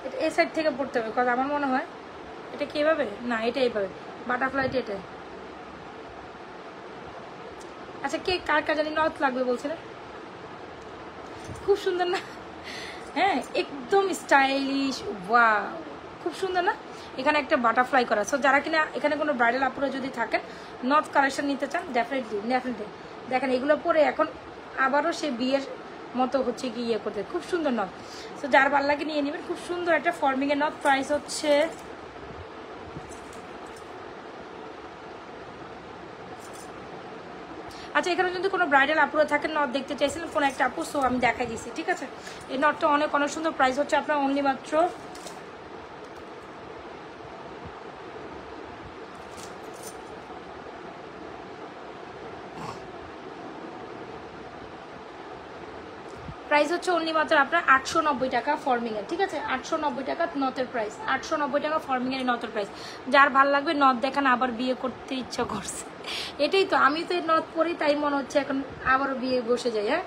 এটা এই সাইড থেকে পড়তে হবে, কারণ আমার মনে হয় এটা কি এভাবে না, এটা এইভাবে বাটারফ্লাইটা এটাই। আচ্ছা কে কার কার জানি নথ লাগবে বলছিলেন, খুব সুন্দর না? হ্যাঁ একদম স্টাইলিশ, ওয়াও খুব সুন্দর না? এখানে একটা বাটারফ্লাই করা। সো যারা কিনা এখানে কোনো ব্রাইডাল আপুরা যদি থাকেন, নথ কালেকশন নিতে চান, ডেফিনেটলি দেখেন এগুলো পরে এখন আবারও সে বিয়ের মতো হচ্ছে কি ইয়ে করতে, খুব সুন্দর নথ। সো যার ভালো লাগে নিয়ে নেবেন, খুব সুন্দর একটা ফর্মিংয়ের নথ। প্রাইস হচ্ছে আচ্ছা, এখানে যদি কোনো ব্রাইডাল আপুরা থাকেন, নথ দেখতে চাইছিলেন কোনো একটা আপু, সো আমি দেখাই দিচ্ছি, ঠিক আছে? এই নথটা অনেক অনেক সুন্দর। প্রাইস হচ্ছে আপনার অনলি মাত্র আপনার 890 টাকা ফর্মিংয়ের, ঠিক আছে? 890 টাকা নথের প্রাইস, 890 টাকা ফর্মিংয়ের নথের প্রাইস। যার ভাল লাগবে নথ দেখান, আবার বিয়ে করতে ইচ্ছা করছে, এটাই তো। আমি তো নথ পরি, তাই মনে হচ্ছে এখন আবারও বিয়ে বসে যাই। হ্যাঁ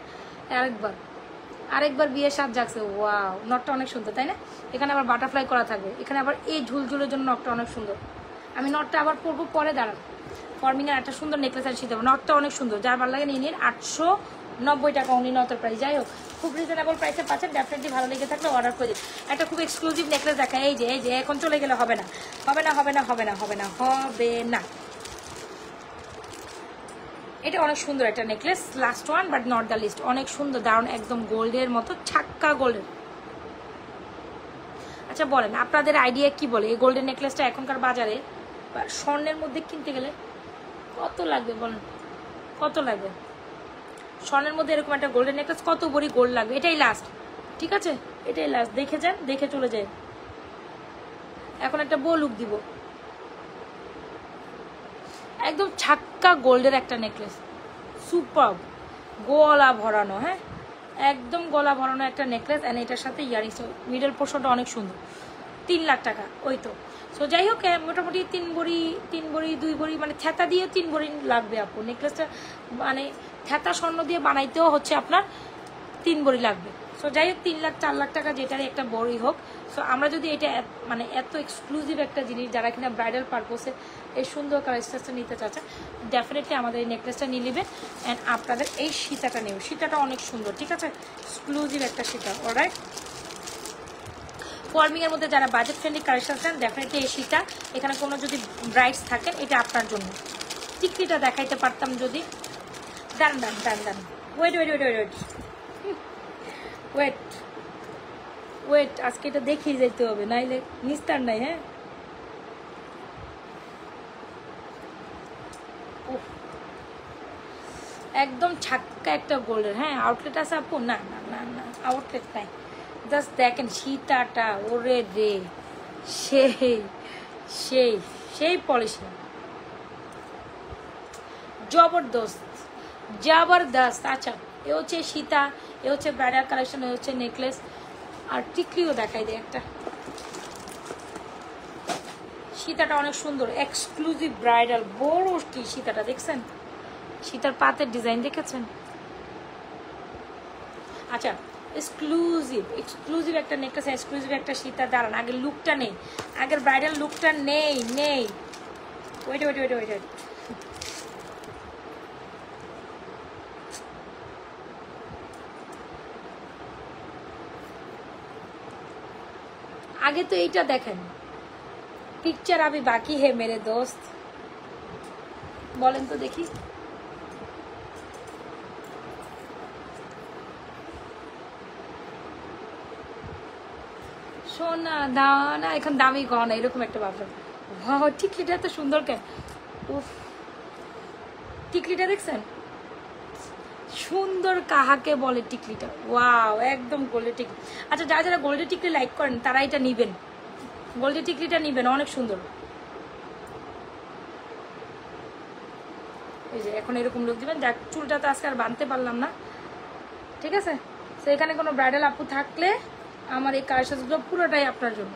আরেকবার বিয়ের স্বাদ জাগছে। ওয়াও, নটটা অনেক সুন্দর, তাই না? এখানে আবার বাটারফ্লাই করা থাকবে, এখানে আবার এই ঝুলঝুলের জন্য নটটা অনেক সুন্দর। আমি নটটা আবার পরবো পরে, দাঁড়ান। ফর্মিংয়ের একটা সুন্দর নেকলেস আর শিখতে হবে, নটটা অনেক সুন্দর। যার ভালো লাগে নিয়ে নিন, 890 টাকা অনলি নথের প্রাইস। যাই হোক, খুব রিজনেবল প্রাইসে পাচ্ছেন, ডেফিনেটলি ভালো লেগে থাকলে অর্ডার করে দিন। একটা খুব এক্সক্লুসিভ নেকলেস দেখা, এই যে এখন চলে গেলে হবে না। এটা অনেক সুন্দর একটা necklace, last one but not the least, অনেক সুন্দর, দারুণ, একদম গোল্ডের মতো, ছাক্কা গোল্ডের। আচ্ছা বলেন আপনাদের আইডিয়া কি বলে, এই গোল্ডেন নেকলেসটা এখনকার বাজারে স্বর্ণের মধ্যে কিনতে গেলে কত লাগবে বলেন, কত লাগবে? স্বর্ণের মধ্যে এরকম একটা গোল্ডেন নেকলেস কত বড়ি গোল্ড লাগবে? এটাই লাস্ট, ঠিক আছে? এটাই লাস্ট, দেখে যান, দেখে চলে যায়। এখন একটা বউ লুক দিব, একদম ছাক্কা গোল্ডের একটা নেকলেস, সুপার, গলা ভরানো, হ্যাঁ একদম গলা ভরানো একটা নেকলেস। অ্যান্ড এটার সাথে ইয়ারিংস, মিডল পোর্শনটা অনেক সুন্দর। 3 লাখ টাকা, ওই তো। সো যাই হোক, মোটামুটি 3 বড়ি 2 বড়ি, মানে থেতা দিয়ে 3 বড়ি লাগবে আপু। নেকলেসটা মানে থেতা স্বর্ণ দিয়ে বানাইতেও হচ্ছে আপনার 3 বড়ি লাগবে। সো যাই হোক, 3 লাখ 4 লাখ টাকা যেটারই একটা বড়ি হোক। সো আমরা যদি এটা মানে এত এক্সক্লুসিভ একটা জিনিস, যারা কিনা ব্রাইডাল পারপোসে এই সুন্দর কালেকশনটা নিতে চাচ্ছেন, ডেফিনেটলি আমাদের এই নেকলেসটা নিয়ে নেবেন। অ্যান্ড আপনাদের এই সীতাটা নেব, সীতাটা অনেক সুন্দর, ঠিক আছে? এক্সক্লুসিভ একটা সীতা, অলরাইট। ফর্মিংয়ের মধ্যে যারা বাজেট ফ্রেন্ডলি কালেকশন চান, ডেফিনেটলি এই সীতা। এখানে কোনো যদি ব্রাইডস থাকেন, এটা আপনার জন্য। টিকলিটা দেখাইতে পারতাম যদি, দান ওয়েট আজকে এটা দেখিয়ে যেতে হবে, নাইলে নিস্তার নাই। হ্যাঁ একদম ছাক্কা একটা গোল্ডের, হ্যাঁ আউটলেট আছে আপু? না আউটলেট নাই। জাস্ট দেখেন সীতাটা, ওরে রে, সেই সেই সেই পলিশিং। জবরদস্ত জবরদস্ত। আচ্ছা, এ হচ্ছে সীতা, এ হচ্ছে ব্রাইডাল কালেকশন, এ হচ্ছে নেকলেস, আর টিকলিও দেখাই দেয় একটা। সীতাটা অনেক সুন্দর, এক্সক্লুসিভ ব্রাইডাল বড় কি সীতাটা দেখছেন, সীতার পাতের ডিজাইন দেখেছেন। আচ্ছা, এক্সক্লুসিভ একটা নেকলেস, এক্সক্লুসিভ একটা সীতা। দাঁড়ান, আগের লুকটা নেই, আগের ব্রাইডাল লুকটা নেই। Wait wait wait wait wait আগে তো এইটা দেখেন, পিকচার আবি বাকি হে মেরে দোস্ত। বলেন তো দেখি, সোনা দানা, এখন দামি গহনা এরকম একটা ভাবলাম। টিকলিটা এত সুন্দর কেন, উফ টিকলিটা দেখছেন, সুন্দর কাহাকে বলে টিকলিটা, ওয়াও একদম গোল্ডের টিকলি। আচ্ছা, যারা যারা গোল্ডের টিকলি লাইক করেন তারা এটা নিবেন, গোল্ডের টিকলিটা নিবেন, অনেক সুন্দর। এই যে এখন এরকম লুক দিবেন। যাক, চুলটা তো আজকে আর বাঁধতে পারলাম না, ঠিক আছে। তো এখানে কোনো ব্রাইডাল আপু থাকলে আমার এই কালেকশনগুলো পুরোটাই আপনার জন্য।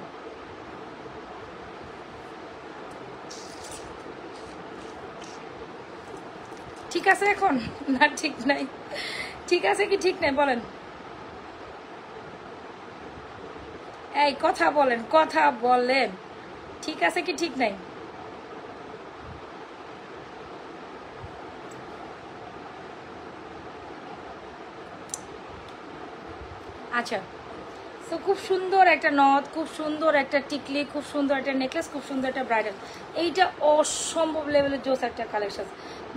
ঠিক আছে এখন না ঠিক নাই, ঠিক আছে কি ঠিক নাই বলেন, এই কথা বলেন, কথা বলেন, ঠিক আছে কি ঠিক নাই। আচ্ছা, তো খুব সুন্দর একটা নথ, খুব সুন্দর একটা টিকলি, খুব সুন্দর একটা নেকলেস, খুব সুন্দর একটা ব্রাইডাল। এইটা অসম্ভব লেভেলের জোস একটা কালেকশন।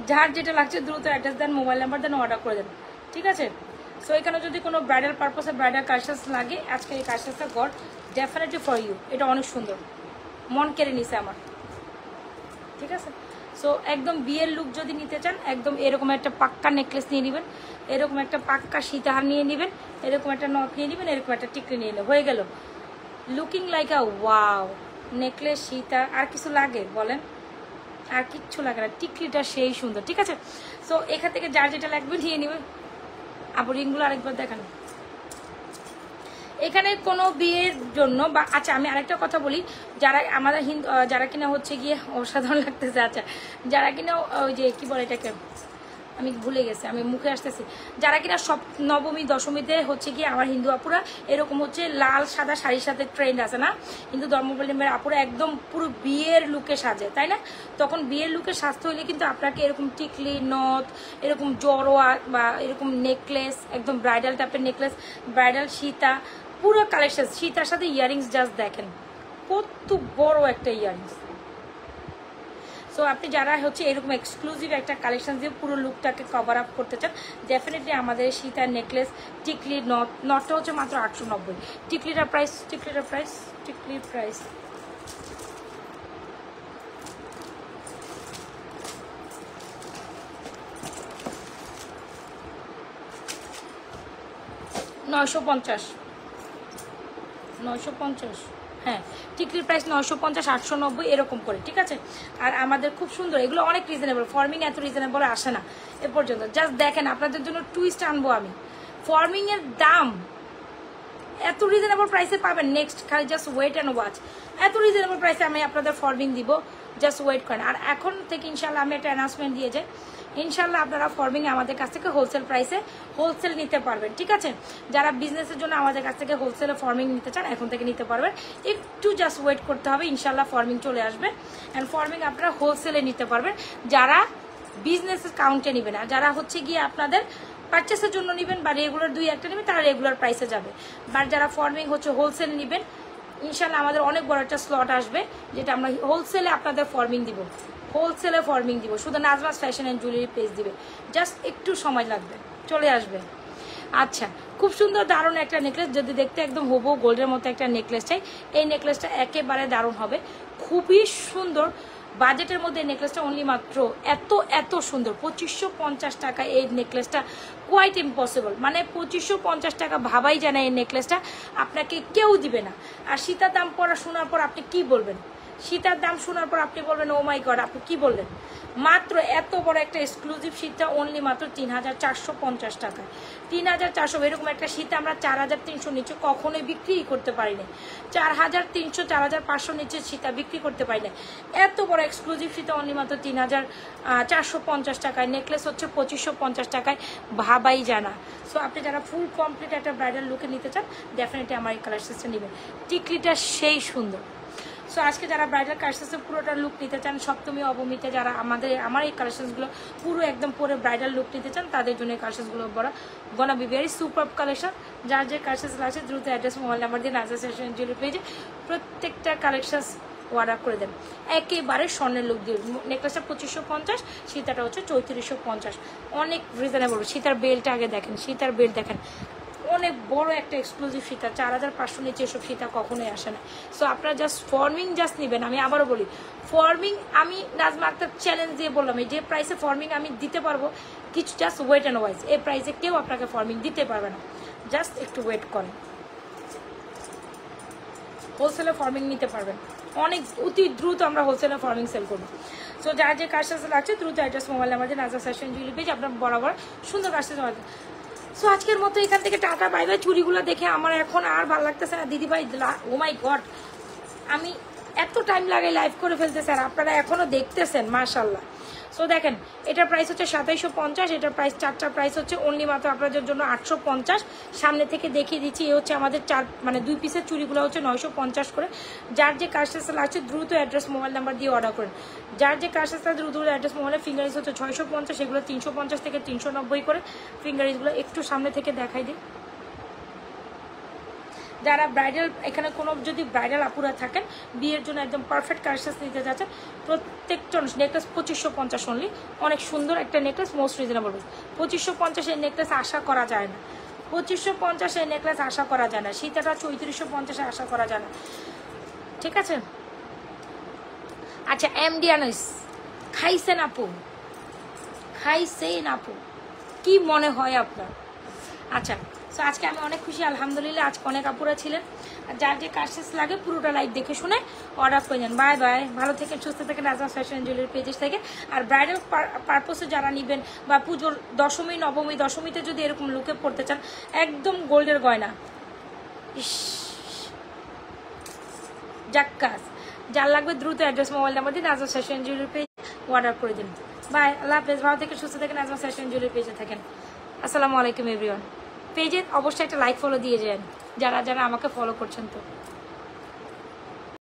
যার যেটা লাগছে দ্রুত অ্যাড্রেস দেন, মোবাইল নাম্বার দেন, অর্ডার করে দেন, ঠিক আছে। সো এখানে যদি কোনো ব্রাইডাল পারপাসে ব্রাইডাল কালেকশন লাগে, আজকে এই কালেকশনটা গড ডেফিনেটলি ফর ইউ। এটা অনেক সুন্দর, মন কেড়ে নিছে আমার, ঠিক আছে। সো একদম বিয়ের লুক যদি নিতে চান, একদম এরকম একটা পাক্কা নেকলেস নিয়ে নেবেন, এরকম একটা পাক্কা সীতাহার নিয়ে নেবেন, এরকম একটা নথ নিয়ে নেবেন, এরকম একটা টিকলি নিয়ে নেবেন, হয়ে গেল। Looking like a wow necklace Sita. আর কিছু লাগে বলেন, আর কিচ্ছু লাগে না, টিকলিটা সেই সুন্দর, ঠিক আছে। সো এখান থেকে যার যেটা লাগবে নিয়ে নেবেন। আবার রিংগুলো আরেকবার দেখান। এখানে কোনো বিয়ের জন্য বা, আচ্ছা আমি আরেকটা কথা বলি, যারা আমাদের যারা কিনা হচ্ছে গিয়ে অসাধারণ লাগতেছে, আচ্ছা যারা কিনা ওই যে কি বলে এটাকে, আমি ভুলে গেছি, আমি মুখে আসতেছি, যারা কিনা সব নবমী দশমীতে হচ্ছে গিয়ে আমার হিন্দু আপুরা এরকম হচ্ছে লাল সাদা শাড়ির সাথে ট্রেন্ড আছে না, হিন্দু ধর্মাবলম্বীর আপুরা একদম পুরো বিয়ের লুকে সাজে, তাই না। তখন বিয়ের লুকে সাজতে হলে কিন্তু আপনাকে এরকম টিকলি, নথ, এরকম জড়োয়া বা এরকম নেকলেস, একদম ব্রাইডাল টাইপের নেকলেস, ব্রাইডাল সীতা, পুরো কালেকশন। সীতার সাথে ইয়ারিংস জাস্ট দেখেন কত বড় একটা ইয়ারিংস। সো আপনি যারা হচ্ছে এরকম এক্সক্লুসিভ একটা কালেকশন দিয়ে পুরো লুকটাকে কভার আপ করতে চান, ডেফিনেটলি আমাদের সীতার নেকলেস, টিকলি, নটটা হচ্ছে মাত্র 890। টিকলির প্রাইস 950। হ্যাঁ, টিকলির প্রাইস 950, 890 এরকম করে, ঠিক আছে। আর আমাদের খুব সুন্দর, এগুলো অনেক রিজনেবল, ফর্মিং এত রিজনেবল আসে না এ পর্যন্ত। জাস্ট দেখেন, আপনাদের জন্য টুইস্ট আনবো আমি, ফর্মিং এর দাম এত রিজনেবল প্রাইসে পাবেন নেক্সট, খালি জাস্ট ওয়েট অ্যান্ড ওয়াচ। এত রিজনেবল প্রাইসে আমি আপনাদের ফর্মিং দিব, জাস্ট ওয়েট করেন। আর এখন থেকে ইনশাল্লাহ আমি একটা অ্যানাউন্সমেন্ট দিয়ে যাই, ইনশাল্লাহ আপনারা ফর্মিং আমাদের কাছ থেকে হোলসেল প্রাইসে হোলসেল নিতে পারবেন, ঠিক আছে। যারা বিজনেসের জন্য আমাদের কাছ থেকে হোলসেলে ফর্মিং নিতে চান এখন থেকে নিতে পারবেন, একটু জাস্ট ওয়েট করতে হবে, ইনশাল্লাহ ফর্মিং চলে আসবে। অ্যান্ড ফর্মিং আপনারা হোলসেলে নিতে পারবেন, যারা বিজনেসের কাউন্টে নেবেন। আর যারা হচ্ছে গিয়ে আপনাদের পারচেসের জন্য নেবেন বা রেগুলার 2-1টা নেবেন, তারা রেগুলার প্রাইসে যাবে। বাট যারা ফর্মিং হচ্ছে হোলসেল নেবেন, ইনশাল্লাহ আমাদের অনেক বড় একটা স্লট আসবে, যেটা আমরা হোলসেলে আপনাদের ফর্মিং দিব, হোলসেলে ফর্মিং দিব, শুধু Nazma's fashion and jewellery page দিবে, জাস্ট একটু সময় লাগবে, চলে আসবে। আচ্ছা, খুব সুন্দর দারুণ একটা নেকলেস, যদি দেখতে একদম হুবহু গোল্ডের মতো একটা নেকলেস চাই, এই নেকলেসটা একেবারে দারুণ হবে, খুবই সুন্দর। বাজেটের মধ্যে এই নেকলেসটা অনলি মাত্র এত সুন্দর 2550 টাকা। এই নেকলেসটা কোয়াইট ইম্পসিবল, মানে 2550 টাকা ভাবাই যায় না এই নেকলেসটা আপনাকে কেউ দিবে না। আর সীতার দাম পড়া শোনার পর আপনি কি বলবেন, সীতার দাম শোনার পর আপনি বলবেন ও মাই গড আপনি কি বললেন, মাত্র এত বড় একটা এক্সক্লুসিভ সীতা অনলি মাত্র ৩,৪৫০ টাকায়। ৩,৪০০ এরকম একটা সীতা আমরা ৪,৩০০ নিচে কখনোই বিক্রি করতে পারি না। ৪,৩০০ ৪,৫০০ নিচে সীতা বিক্রি করতে পারি না। এত বড় এক্সক্লুসিভ সীতা অনলি মাত্র ৩,৪৫০ টাকায়। নেকলেস হচ্ছে ২৫৫০ টাকায়, ভাবাই যায় না। সো আপনি যারা ফুল কমপ্লিট একটা ব্রাইডাল লুকে নিতে চান ডেফিনেটলি আমার এই কালার সিস্টেম নেবেন। টিকলিটা সেই সুন্দর। সো আজকে যারা ব্রাইডাল কালেকশনসের পুরোটা লুক নিতে চান, সপ্তমী অবমিতে যারা আমার এই কালেকশনসগুলো পুরো একদম পরে ব্রাইডাল লুক নিতে চান তাদের জন্য এই কালেকশনসগুলো gonna be very super collection. যার যে কালেকশনস আছে দ্রুত অ্যাড্রেস মোবাইল নাম্বার দিয়ে নাজা ফ্যাশন জুয়েলারি পেজে প্রত্যেকটা কালেকশনস অর্ডার করে দেন। একেবারে স্বর্ণের লুক দিয়ে। নেকলেসটা ২৫৫০, সীতাটা হচ্ছে ৩৪৫০। অনেক রিজনেবল। সীতার বেলটা আগে দেখেন, সীতার বেল দেখেন, অনেক বড় একটা এক্সক্লুসিভ সীতা। ৪,৫০০ নিচে এসব সীতা কখনোই আসে না। সো আপনারা জাস্ট ফর্মিং জাস্ট নেবেন। আমি আবারও বলি, ফর্মিং আমি নাজমা আক্তার চ্যালেঞ্জ দিয়ে বললাম এই যে প্রাইসে ফর্মিং আমি দিতে পারবো, কিছু জাস্ট ওয়েট অ্যান্ড ওয়াইজ। এই প্রাইসে কেউ আপনাকে ফর্মিং দিতে পারবে না, জাস্ট একটু ওয়েট করেন। হোলসেলে ফর্মিং নিতে পারবেন, অনেক অতি দ্রুত আমরা হোলসেলে ফর্মিং সেল করবো। সো যার যে কাজটা লাগছে দ্রুত অ্যাড্রেস মোবাইল নাম্বার দিয়ে নাজা ফ্যাশন জুয়েলারি পেজ আপনার বরাবর সুন্দর কাজটা জমা। সো আজকের মতো এখান থেকে টাটা বাই বাই। চুড়িগুলো দেখে আমার এখন আর ভালো লাগতেছে না দিদিভাই। ও মাই গড, আমি এত টাইম লাগে লাইভ করে ফেলতেছি আর আপনারা এখনও দেখতেছেন, মাশাল্লাহ। সো দেখেন এটার প্রাইস হচ্ছে ২৭৫০, এটার প্রাইস চারটার প্রাইস হচ্ছে অনলি মাত্র আপনাদের জন্য ৮৫০। সামনে থেকে দেখিয়ে দিচ্ছি, এ হচ্ছে আমাদের দুই পিসের চুড়িগুলো হচ্ছে ৯৫০ করে। যার যে কাজটা লাগছে দ্রুত অ্যাড্রেস মোবাইল নাম্বার দিয়ে অর্ডার করেন। যার যে কাজটা দ্রুত অ্যাড্রেস মোবাইলে। ফিঙ্গারিজ হচ্ছে ৬৫০, এগুলো ৩৫০ থেকে ৩৯০ করে। ফিঙ্গারিজগুলো একটু সামনে থেকে দেখাই দিই। যারা ব্রাইডাল এখানে কোনো যদি ব্রাইডাল আপুরা থাকেন বিয়ের জন্য একদম পারফেক্ট কালেকশন নিতে যাচ্ছেন, প্রত্যেকটা নেকলেস ২৫৫০ অনলি। অনেক সুন্দর একটা নেকলেস, মোস্ট রিজনেবল। ২৫৫০ এর নেকলেস আশা করা যায় না, ২৫৫০ এর নেকলেস আশা করা যায় না। সীতাটা ৩৪৫০ আশা করা যায় না, ঠিক আছে? আচ্ছা এমডি আনিস খাইছেন আপু, খাইছেন আপু, কি মনে হয় আপনার? আচ্ছা সো আজকে আমি অনেক খুশি আলহামদুলিল্লাহ। আজকে অনেক আপুরা ছিলেন। যার যে কাজ লাগে পুরোটা লাইভ দেখে শুনে অর্ডার করে যান। বাই বাই, ভালো থেকে সুস্থ থেকে নাজমা ফ্যাশন জুয়েলারি পেজেস থেকে। আর ব্রাইডাল পারপোসে যারা নেবেন বা পুজোর দশমী নবমী দশমীতে যদি এরকম লুকে পড়তে চান, একদম গোল্ডের গয়না, ইস জাক্কাস। যার লাগবে দ্রুত অ্যাড্রেস মোবাইল নাম্বার দিয়ে Nazma fashion jewellery page order করে দিন। বাই, আল্লাহ হাফেজ, ভালো থেকে সুস্থ থেকে নাজমা ফ্যাশন জুয়েলারি পেজে থাকেন। আসসালামু আলাইকুম এভরিওয়ান। পেজে অবশ্যই একটা লাইক ফলো দিয়ে যান যারা যারা আমাকে ফলো করছেন। তো